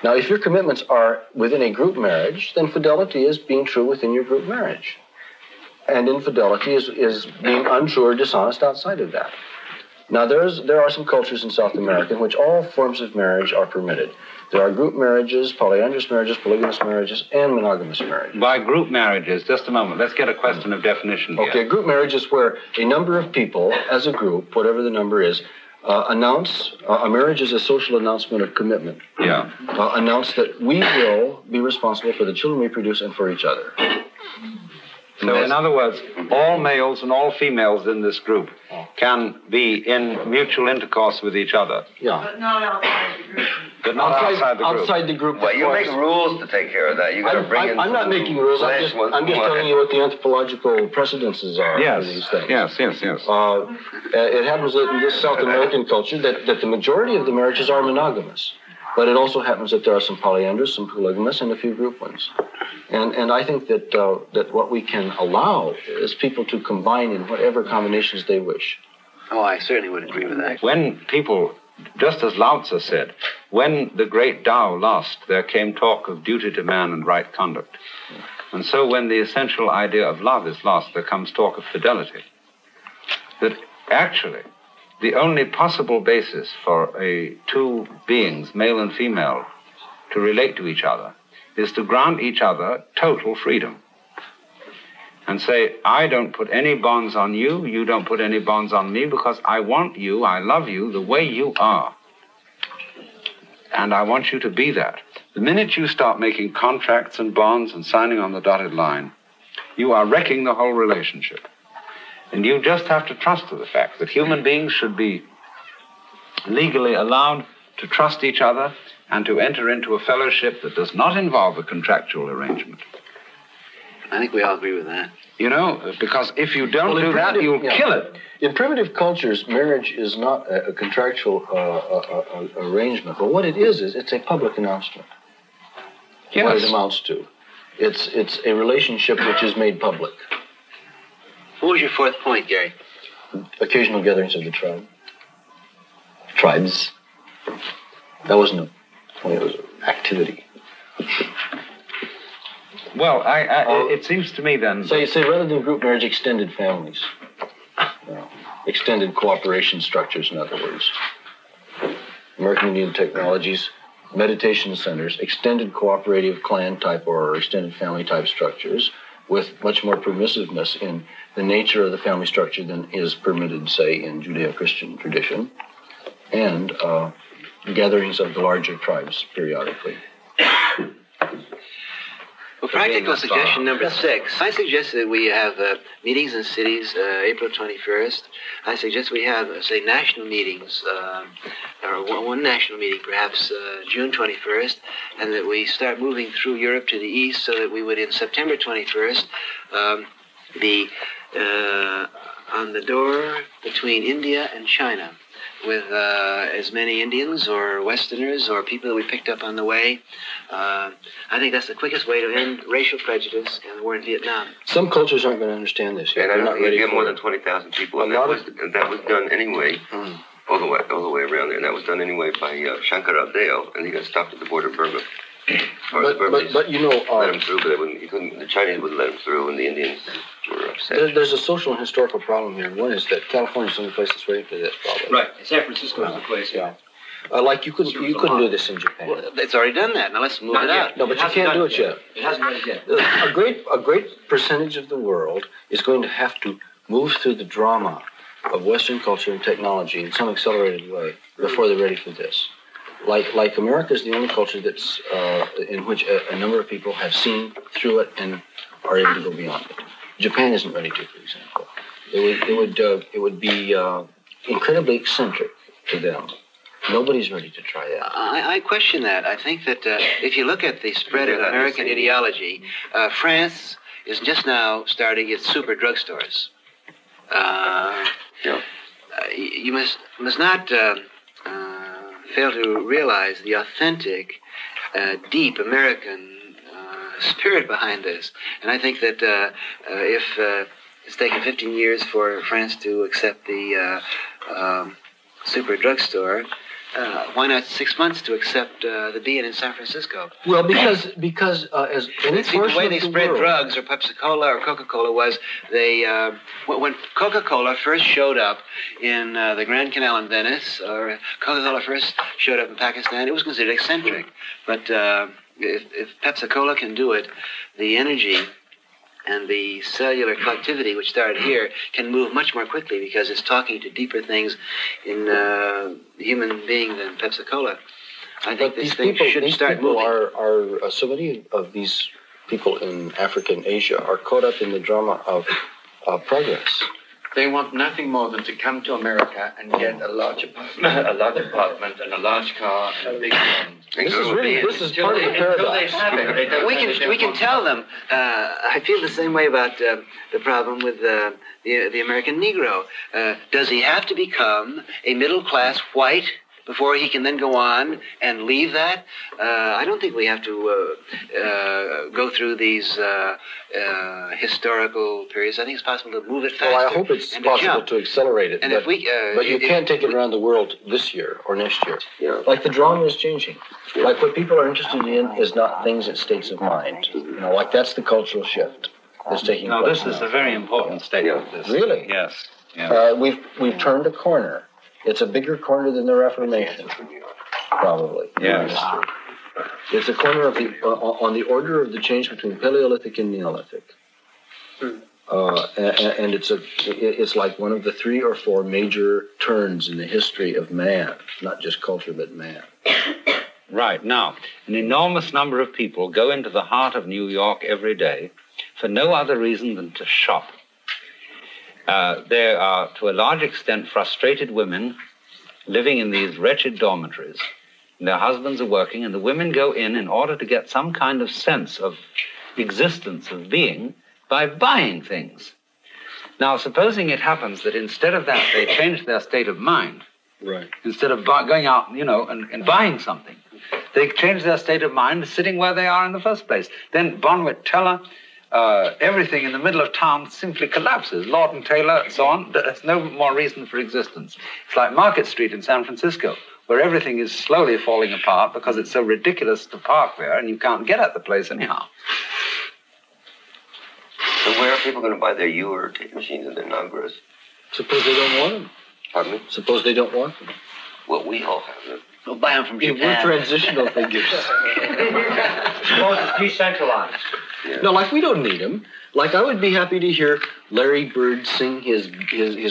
Now, if your commitments are within a group marriage, then fidelity is being true within your group marriage. And infidelity is being untrue or dishonest outside of that. Now, there are some cultures in South America in which all forms of marriage are permitted. There are group marriages, polyandrous marriages, polygamous marriages, and monogamous marriages. By group marriages, just a moment, let's get a question of definition here. Okay, group marriage is where a number of people, as a group, whatever the number is, announce, a marriage is a social announcement of commitment. Yeah. Announce that we will be responsible for the children we produce and for each other. So, in other words, all males and all females in this group can be in mutual intercourse with each other. Yeah. But not outside the group. But not outside the group. Outside the group. Well, you make rules to take care of that. You got to bring in. I'm not making rules. I'm just telling you what the anthropological precedences are for these things. Yes. It happens that in this South American culture that the majority of the marriages are monogamous. But it also happens that there are some polyandrous, some polygamous, and a few group ones. And I think that what we can allow is people to combine in whatever combinations they wish. Oh, I certainly would agree with that. When people, just as Lao Tzu said, when the great Tao lost, there came talk of duty to man and right conduct. And so when the essential idea of love is lost, there comes talk of fidelity. That actually, the only possible basis for two beings, male and female, to relate to each other is to grant each other total freedom. And say, I don't put any bonds on you, you don't put any bonds on me, because I want you, I love you the way you are. And I want you to be that. The minute you start making contracts and bonds and signing on the dotted line, you are wrecking the whole relationship. And you just have to trust to the fact that human beings should be legally allowed to trust each other and to enter into a fellowship that does not involve a contractual arrangement. I think we all agree with that. You know, because if you don't do that, you'll kill it. In primitive cultures, marriage is not a contractual arrangement. But what it is it's a public announcement. Yes. What it amounts to. It's a relationship which is made public. What was your fourth point, Gary? Occasional gatherings of the tribe. Tribes. That wasn't a point, it was an activity. Well, it seems to me then... Say rather than group marriage, extended families. Extended cooperation structures, in other words. American Indian technologies, meditation centers, extended cooperative clan type or extended family type structures with much more permissiveness in the nature of the family structure than is permitted, say, in Judeo-Christian tradition, and gatherings of the larger tribes periodically. Well, practical suggestion number 6. I suggest that we have meetings in cities April 21st. I suggest we have, say, national meetings, or one national meeting perhaps June 21st, and that we start moving through Europe to the east so that we would, in September 21st, be on the door between India and China with as many Indians or Westerners or people that we picked up on the way. I think that's the quickest way to end racial prejudice in the war in Vietnam. Some cultures aren't going to understand this yet. And I don't think you get more than 20,000 people. And that was done anyway, all the way around there. And that was done anyway by Shankara Dale, and he got stopped at the border of Burma. But you know, let him through, but they wouldn't, he couldn't, the Chinese wouldn't let him through, and the Indians were upset. there's a social and historical problem here. One is that California's the only place that's ready for this, probably. Right. San Francisco is the place. Yeah. Like you couldn't do this in Japan. Well, it's already done that. Now let's move it out. No, but you can't do it yet. It hasn't done it yet. A great percentage of the world is going to have to move through the drama of Western culture and technology in some accelerated way before they're ready for this. Like America is the only culture that's in which a number of people have seen through it and are able to go beyond it. Japan isn't ready to, for example. It would be incredibly eccentric to them. Nobody's ready to try that. I question that. I think that if you look at the spread of American ideology, France is just now starting its super drugstores. You must not fail to realize the authentic, deep American spirit behind this. And I think that if it's taken 15 years for France to accept the super drugstore, why not 6 months to accept the being in San Francisco? Well, because as any See, the way they spread world, drugs, or Pepsi-Cola or Coca-Cola, was they when Coca-Cola first showed up in the Grand Canal in Venice, or Coca-Cola first showed up in Pakistan, it was considered eccentric. But if Pepsi-Cola can do it, the energy and the cellular collectivity, which started here, can move much more quickly because it's talking to deeper things in the human being than Pepsi-Cola. I think this thing should start moving. Are so many of these people in Africa and Asia are caught up in the drama of progress. They want nothing more than to come to America and get a large apartment, and a large car, and a big home. This is part of the paradox. We can tell them. I feel the same way about the problem with the American Negro. Does he have to become a middle-class white before he can then go on and leave that? I don't think we have to go through these historical periods. I think it's possible to move it faster. Well, I hope it's possible to accelerate it. And but you can't take it around the world this year or next year. Yeah. Like the drama is changing. Like what people are interested in is not things, it's states of mind. Like that's the cultural shift that's taking place. No, this is a very important statement. This. Really? Yes. Yeah. We've turned a corner. It's a bigger corner than the Reformation, probably. Yes. It's a corner of on the order of the change between Paleolithic and Neolithic, and it's like one of the 3 or 4 major turns in the history of man, not just culture but man. Right. Now, an enormous number of people go into the heart of New York every day for no other reason than to shop. There are, to a large extent, frustrated women living in these wretched dormitories. And their husbands are working, and the women go in order to get some kind of sense of existence, of being, by buying things. Now, supposing it happens that instead of that, they change their state of mind. Right. Instead of going out, and buying something, they change their state of mind sitting where they are in the first place. Then Bonwit Teller, everything in the middle of town simply collapses. Lord and Taylor, and so on. There's no more reason for existence. It's like Market Street in San Francisco, where everything is slowly falling apart because it's so ridiculous to park there, and you can't get at the place anyhow. So where are people going to buy their Uber tape machines and their Nagras? Suppose they don't want them. Pardon me? Suppose they don't want them. Well, we all have them. We'll buy them from Japan. We're transitional figures. Suppose it's decentralized. Yeah. No, like we don't need them. Like I would be happy to hear Larry Bird sing his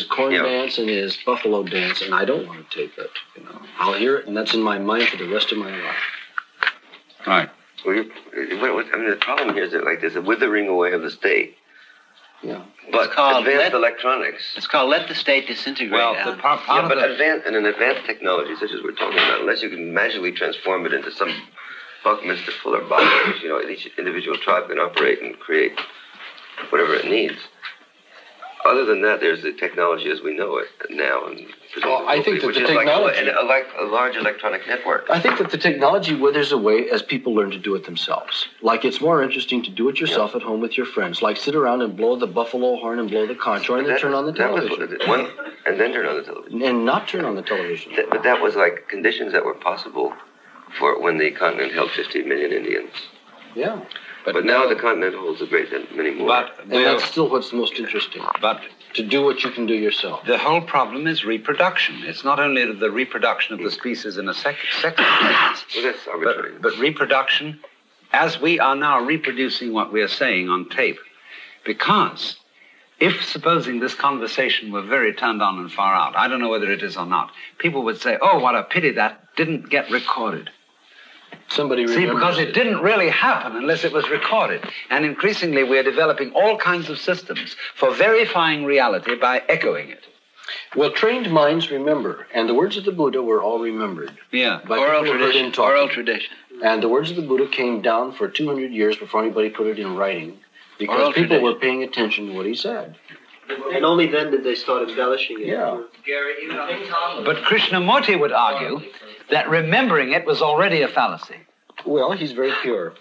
corn dance and his buffalo dance, and I don't want to tape it. I'll hear it, and that's in my mind for the rest of my life. Right. Well, the problem here is that there's a withering away of the state. Yeah. But advanced electronics. It's called let the state disintegrate. Well, advanced technology, such as we're talking about, unless you can magically transform it into some Buckminster Fuller body, each individual tribe can operate and create whatever it needs. Other than that, there's the technology as we know it now, and I think that the technology, like a large electronic network. I think that the technology withers away as people learn to do it themselves. Like it's more interesting to do it yourself at home with your friends. Like sit around and blow the buffalo horn and blow the conch horn and then turn on the television. And then turn on the television. And not turn on the television. But that was like conditions that were possible for when the continent held 50 million Indians. Yeah. But now the continent holds a great many more. And that's still what's most interesting. But to do what you can do yourself. the whole problem is reproduction. It's not only the reproduction of the species in a sex sequence, Well, that's arbitrary. but reproduction as we are now reproducing what we are saying on tape. Because if, supposing this conversation were very turned on and far out, I don't know whether it is or not, people would say, oh, what a pity that didn't get recorded. Somebody See, remembers because it didn't really happen unless it was recorded. And increasingly we are developing all kinds of systems for verifying reality by echoing it. Well, trained minds remember, and the words of the Buddha were all remembered. Yeah, By oral people who heard him tradition. talking. Oral tradition. And the words of the Buddha came down for 200 years before anybody put it in writing, because Oral people tradition. were paying attention to what he said. And only then did they start embellishing it. Yeah. Gary, even on the top of But Krishnamurti would argue that remembering it was already a fallacy. Well, he's very pure.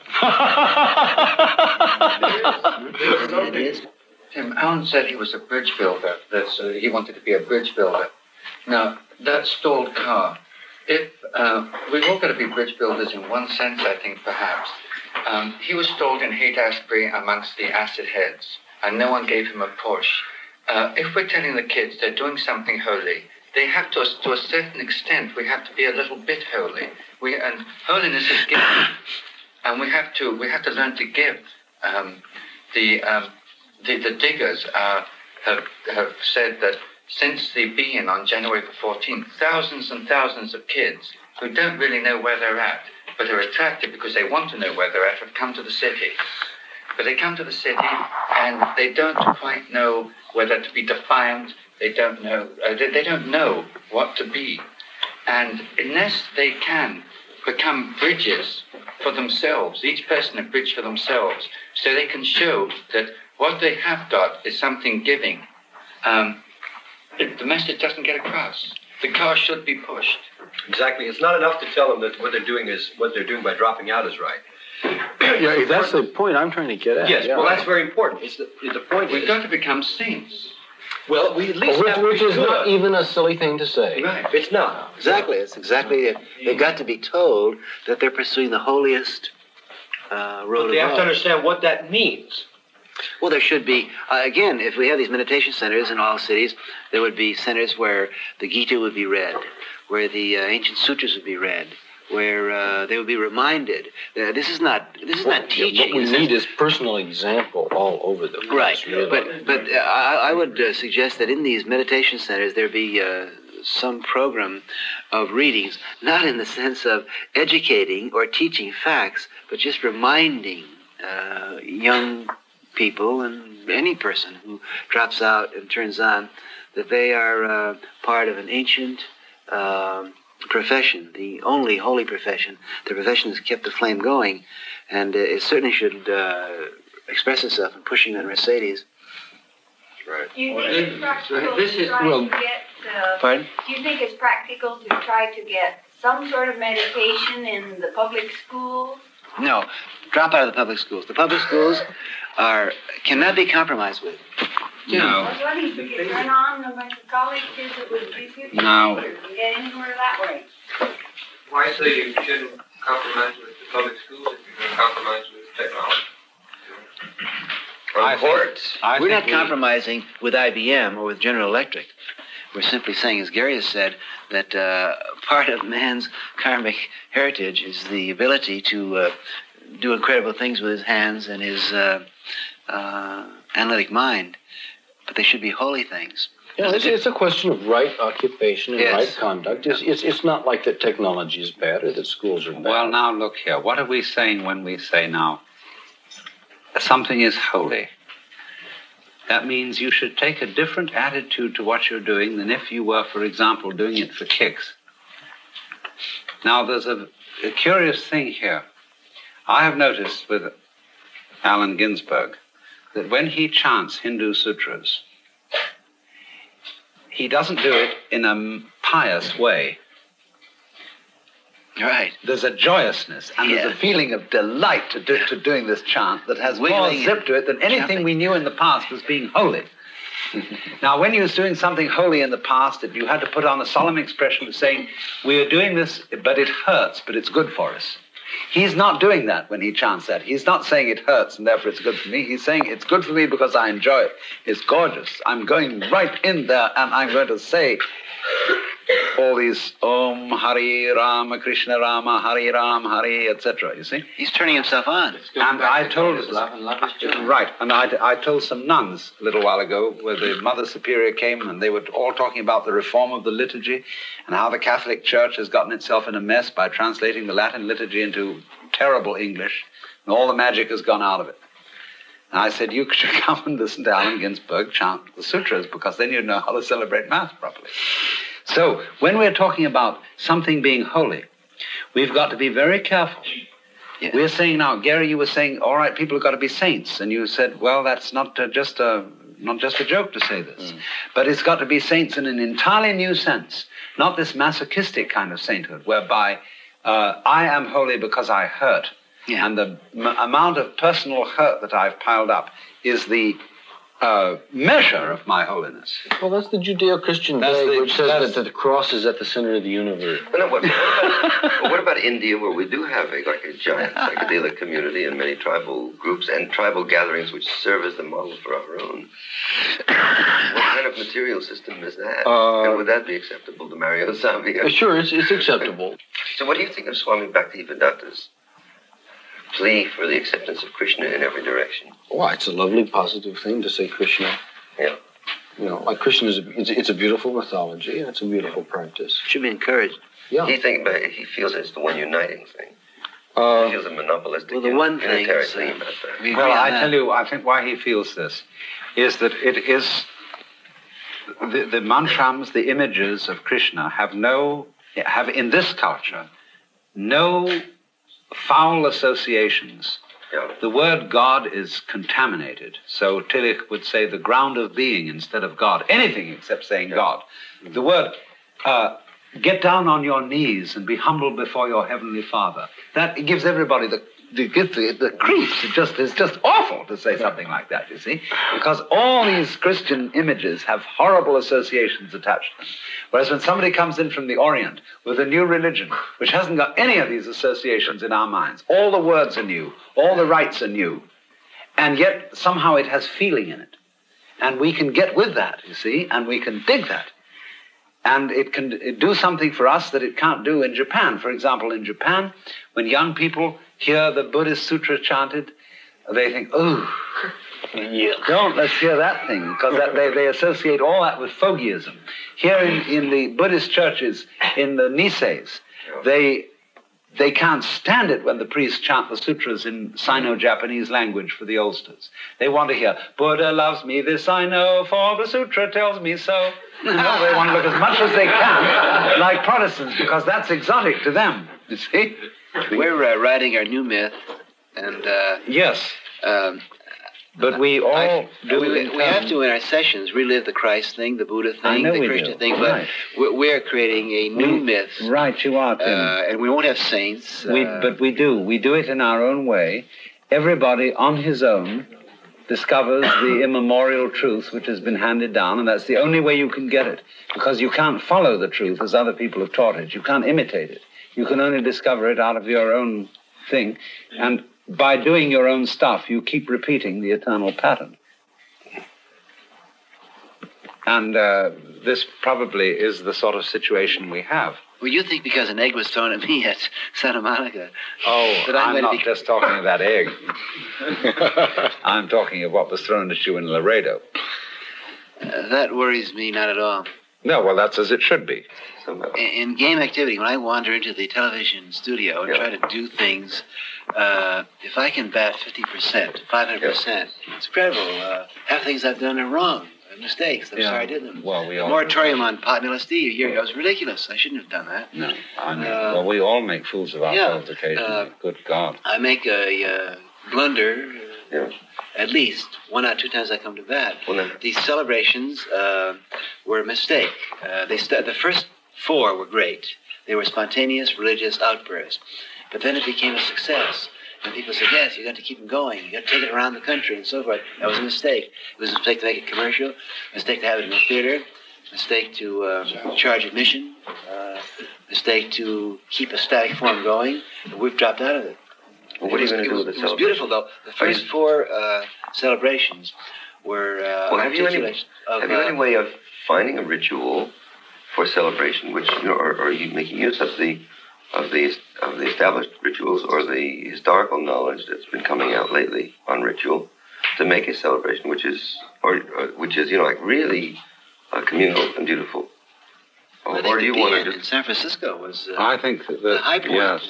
Tim, Alan said he was a bridge builder. He wanted to be a bridge builder. Now, that stalled car, if we've all got to be bridge builders in one sense, I think, perhaps. He was stalled in Haight-Ashbury amongst the acid heads, and no one gave him a push. If we're telling the kids they're doing something holy, they have to a certain extent, we have to be a little bit holy. And holiness is giving, and we have to learn to give. The diggers have said that since the being on January the 14th, thousands and thousands of kids who don't really know where they're at, but are attracted because they want to know where they're at, have come to the city. But they come to the city and they don't quite know whether to be defiant. They don't know. They don't know what to be. And unless they can become bridges for themselves, each person a bridge for themselves, so they can show that what they have got is something giving, the message doesn't get across. The car should be pushed. Exactly. It's not enough to tell them that what they're doing by dropping out is right. Yeah, that's the point I'm trying to get at. Yes, yeah. well, that's very important. The point We've is, got to become saints. well, we at least have to Which be is not good. even a silly thing to say. Right. It's not. Exactly. It's exactly it. They've got to be told that they're pursuing the holiest road But they of have to all. understand what that means. Well, there should be, again, if we have these meditation centers in all cities, there would be centers where the Gita would be read, where the ancient sutras would be read, where they would be reminded. This is not teaching. What we need is personal example all over the place. Right, really. but I would suggest that in these meditation centers there be some program of readings, not in the sense of educating or teaching facts, but just reminding young people and any person who drops out and turns on that they are part of an ancient profession, the only holy profession. The profession has kept the flame going, and it certainly should express itself in pushing that Mercedes. Right. Do you think it's practical this to is- try well- to get? Pardon? Do you think it's practical to try to get some sort of meditation in the public schools? No, drop out of the public schools. The public schools cannot be compromised with. No. What do you think? Turn on a bunch of college kids that would be future No. teachers and get anywhere that way? why say you shouldn't compromise with the public schools if you're going to compromise with technology? I We're not think compromising with IBM or with General Electric. We're simply saying, as Gary has said, that part of man's karmic heritage is the ability to do incredible things with his hands and his analytic mind. But they should be holy things. Yeah, it's a question of right occupation and Yes. right conduct. It's not like that technology is bad or that schools are bad. Well, now look here. What are we saying when we say now something is holy? That means you should take a different attitude to what you're doing than if you were, for example, doing it for kicks. Now, there's a curious thing here. I have noticed with Allen Ginsberg that when he chants Hindu sutras, he doesn't do it in a pious way. Right. There's a joyousness and there's a feeling of delight to doing this chant that has more Wiggling zip to it than anything jumping. we knew in the past as being holy. Now, when you was doing something holy in the past, you had to put on a solemn expression of saying, we are doing this, but it hurts, but it's good for us. He's not doing that when he chants that. He's not saying it hurts and therefore it's good for me. He's saying it's good for me because I enjoy it. It's gorgeous. I'm going right in there and I'm going to say all these Om Hari Rama Krishna Rama Hari Ram Hari, etc. You see? He's turning himself on. And I told love and love is joy. right, and I told some nuns a little while ago where the Mother Superior came and they were all talking about the reform of the liturgy and how the Catholic Church has gotten itself in a mess by translating the Latin liturgy into terrible English, and all the magic has gone out of it. And I said, you should come and listen to Allen Ginsberg chant the sutras, because then you'd know how to celebrate Mass properly. So, when we're talking about something being holy, we've got to be very careful. Yeah. We're saying now, Gary, you were saying, all right, people have got to be saints. And you said, well, that's not just a joke to say this. But it's got to be saints in an entirely new sense, not this masochistic kind of sainthood, whereby I am holy because I hurt. Yeah. And the amount of personal hurt that I've piled up is the measure of my holiness. Well, that's the Judeo-Christian day, which says that the cross is at the center of the universe. But no, what about India, where we do have a giant psychedelic community and many tribal groups and tribal gatherings which serve as the model for our own? What kind of material system is that? And would that be acceptable to Mario Savia? Sure, it's acceptable. So what do you think of Swami Bhaktivedanta's plea for the acceptance of Krishna in every direction? Well, it's a lovely, positive thing to say Krishna. Yeah. You know, like Krishna it's a beautiful mythology, and it's a beautiful practice. Should be encouraged. Yeah. He feels it's the one uniting thing. He feels a monopolistic unitary thing about that. Well, I tell you, I think why he feels this is that it is the mantrams, the images of Krishna have in this culture no foul associations. Yeah. The word God is contaminated. So Tillich would say the ground of being instead of God. Anything except saying God. The word, get down on your knees and be humble before your heavenly Father. That gives everybody the creeps. It's just awful to say something like that, you see. Because all these Christian images have horrible associations attached to them. Whereas when somebody comes in from the Orient with a new religion, which hasn't got any of these associations in our minds, all the words are new, all the rites are new, and yet somehow it has feeling in it. And we can get with that, you see, and we can dig that. And it can do something for us that it can't do in Japan. For example, in Japan, when young people hear the Buddhist sutra chanted, they think, oh, let's hear that thing, because they associate all that with fogeyism. Here in the Buddhist churches, in the Niseis, they can't stand it when the priests chant the sutras in Sino-Japanese language for the oldsters. They want to hear, Buddha loves me, this I know, for the sutra tells me so. They want to look as much as they can like Protestants, because that's exotic to them, you see. We're writing our new myth, and yes. But we all do. We have to, in our sessions, relive the Christ thing, the Buddha thing, the Krishna thing, but we're creating a new myth. Right, you are, Tim. And we won't have saints. But we do. We do it in our own way. Everybody on his own discovers the immemorial truth which has been handed down, and that's the only way you can get it, because you can't follow the truth as other people have taught it. You can't imitate it. You can only discover it out of your own thing, and by doing your own stuff, you keep repeating the eternal pattern. And this probably is the sort of situation we have. Well, you think because an egg was thrown at me at Santa Monica... Oh, I'm not just talking of that egg. I'm talking of what was thrown at you in Laredo. That worries me not at all. No, well, that's as it should be. In game activity, when I wander into the television studio and try to do things, if I can bat 50%, 500%, it's incredible. Half things I've done are wrong. Mistakes. I'm sorry I did them. Well, we all... moratorium on pot and LSD a year ago was ridiculous. I shouldn't have done that. No, I know. Well, we all make fools of ourselves occasionally. Good God. I make a blunder at least 1 or 2 times I come to bat. These celebrations were a mistake. The first 4 were great. They were spontaneous religious outbursts. But then it became a success. And people said, yes, you got to keep them going. You got to take it around the country and so forth. That was a mistake. It was a mistake to make it commercial, a mistake to have it in the theater, a mistake to charge admission, a mistake to keep a static form going. And we've dropped out of it. Well, what are you going to do with the celebration? It was beautiful, though. The first four celebrations were have you any way of finding a ritual for celebration, which, you know, or are you making use of the established rituals or the historical knowledge that's been coming out lately on ritual to make a celebration which is you know, like really communal and beautiful? Or do you want to in San Francisco was I think that the high point. Yes.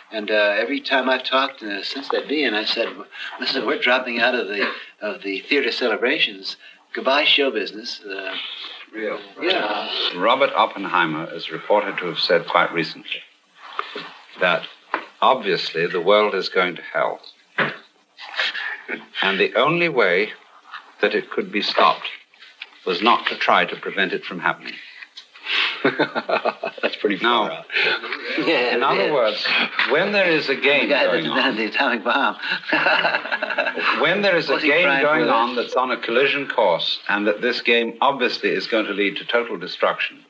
And every time I've talked since that being, I said, listen, we're dropping out of the theater celebrations. Goodbye, show business. Real. Yeah. Robert Oppenheimer is reported to have said quite recently that obviously the world is going to hell. And the only way that it could be stopped was not to try to prevent it from happening. That's pretty far out. Yeah, in other words, when there is a game going on, the atomic bomb. when there is a game going on that's on a collision course, and that this game obviously is going to lead to total destruction,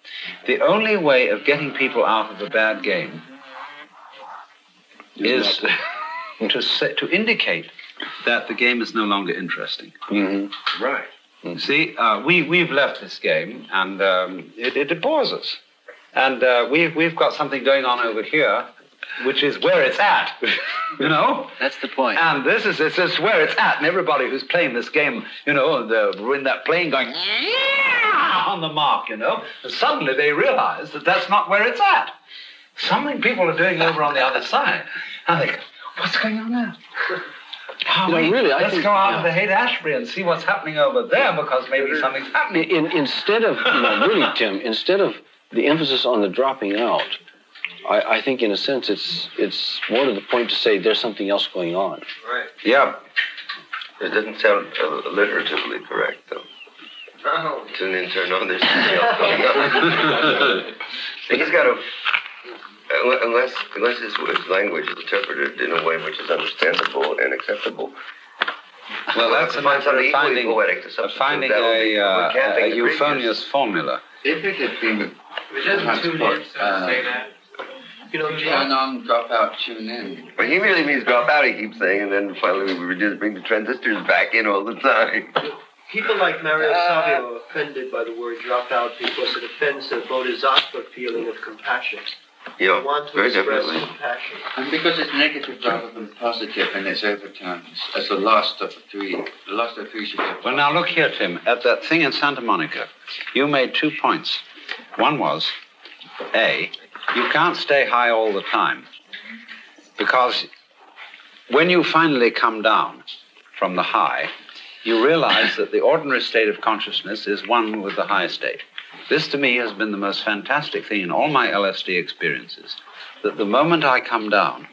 the only way of getting people out of a bad game is to indicate that the game is no longer interesting. Mm-hmm. Right. See, we've left this game, and it bores us. And we've got something going on over here, which is where it's at, you know? That's the point. And this is where it's at, and everybody who's playing this game, you know, we're in that plane going, yeah, on the mark, you know? And suddenly they realize that that's not where it's at. Something people are doing over on the other side. And they go, what's going on there? Let's go out to Haight-Ashbury and see what's happening over there, because maybe something's happening. Instead of, really, Tim, instead of the emphasis on the dropping out, I think in a sense it's more to the point to say there's something else going on. Right. Yeah. It doesn't sound alliteratively correct, though. No. Tune in, turn on, there's something else going on. He's got to... Unless his language is interpreted in a way which is understandable and acceptable. Well, that's a matter of finding a euphonious formula. If it had been... We just tune in, so say that. You know, turn on, drop out, tune in. Well, he really means drop out, he keeps saying, and then finally we just bring the transistors back in all the time. People like Mario Savio are offended by the word drop out because it offends the bodhisattva feeling of compassion. Yeah, want to very express definitely. compassion. And because it's negative rather than positive in its overtones, as the last of the three. The last of the three should be... Well, now look here, Tim. At that thing in Santa Monica, you made 2 points. One was, A, you can't stay high all the time, because when you finally come down from the high, you realize that the ordinary state of consciousness is one with the high state. This, to me, has been the most fantastic thing in all my LSD experiences, that the moment I come down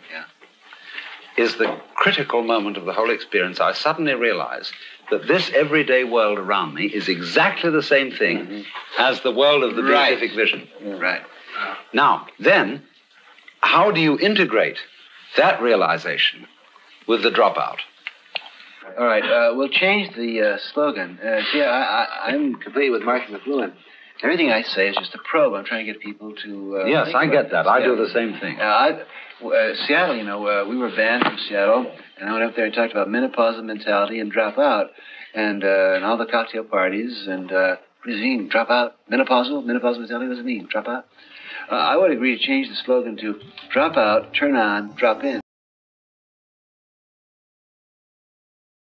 is the critical moment of the whole experience. I suddenly realize that this everyday world around me is exactly the same thing as the world of the beatific vision. Right. Now, then, how do you integrate that realization with the dropout? All right, we'll change the slogan. I'm completely with Mark McLuhan. Everything I say is just a probe. I'm trying to get people to... yes, I get that. I do the same thing. Seattle, we were banned from Seattle, and I went up there and talked about menopausal mentality and drop out, and all the cocktail parties, and what does it mean, drop out? Menopausal mentality, what does it mean, drop out? I would agree to change the slogan to drop out, turn on, drop in.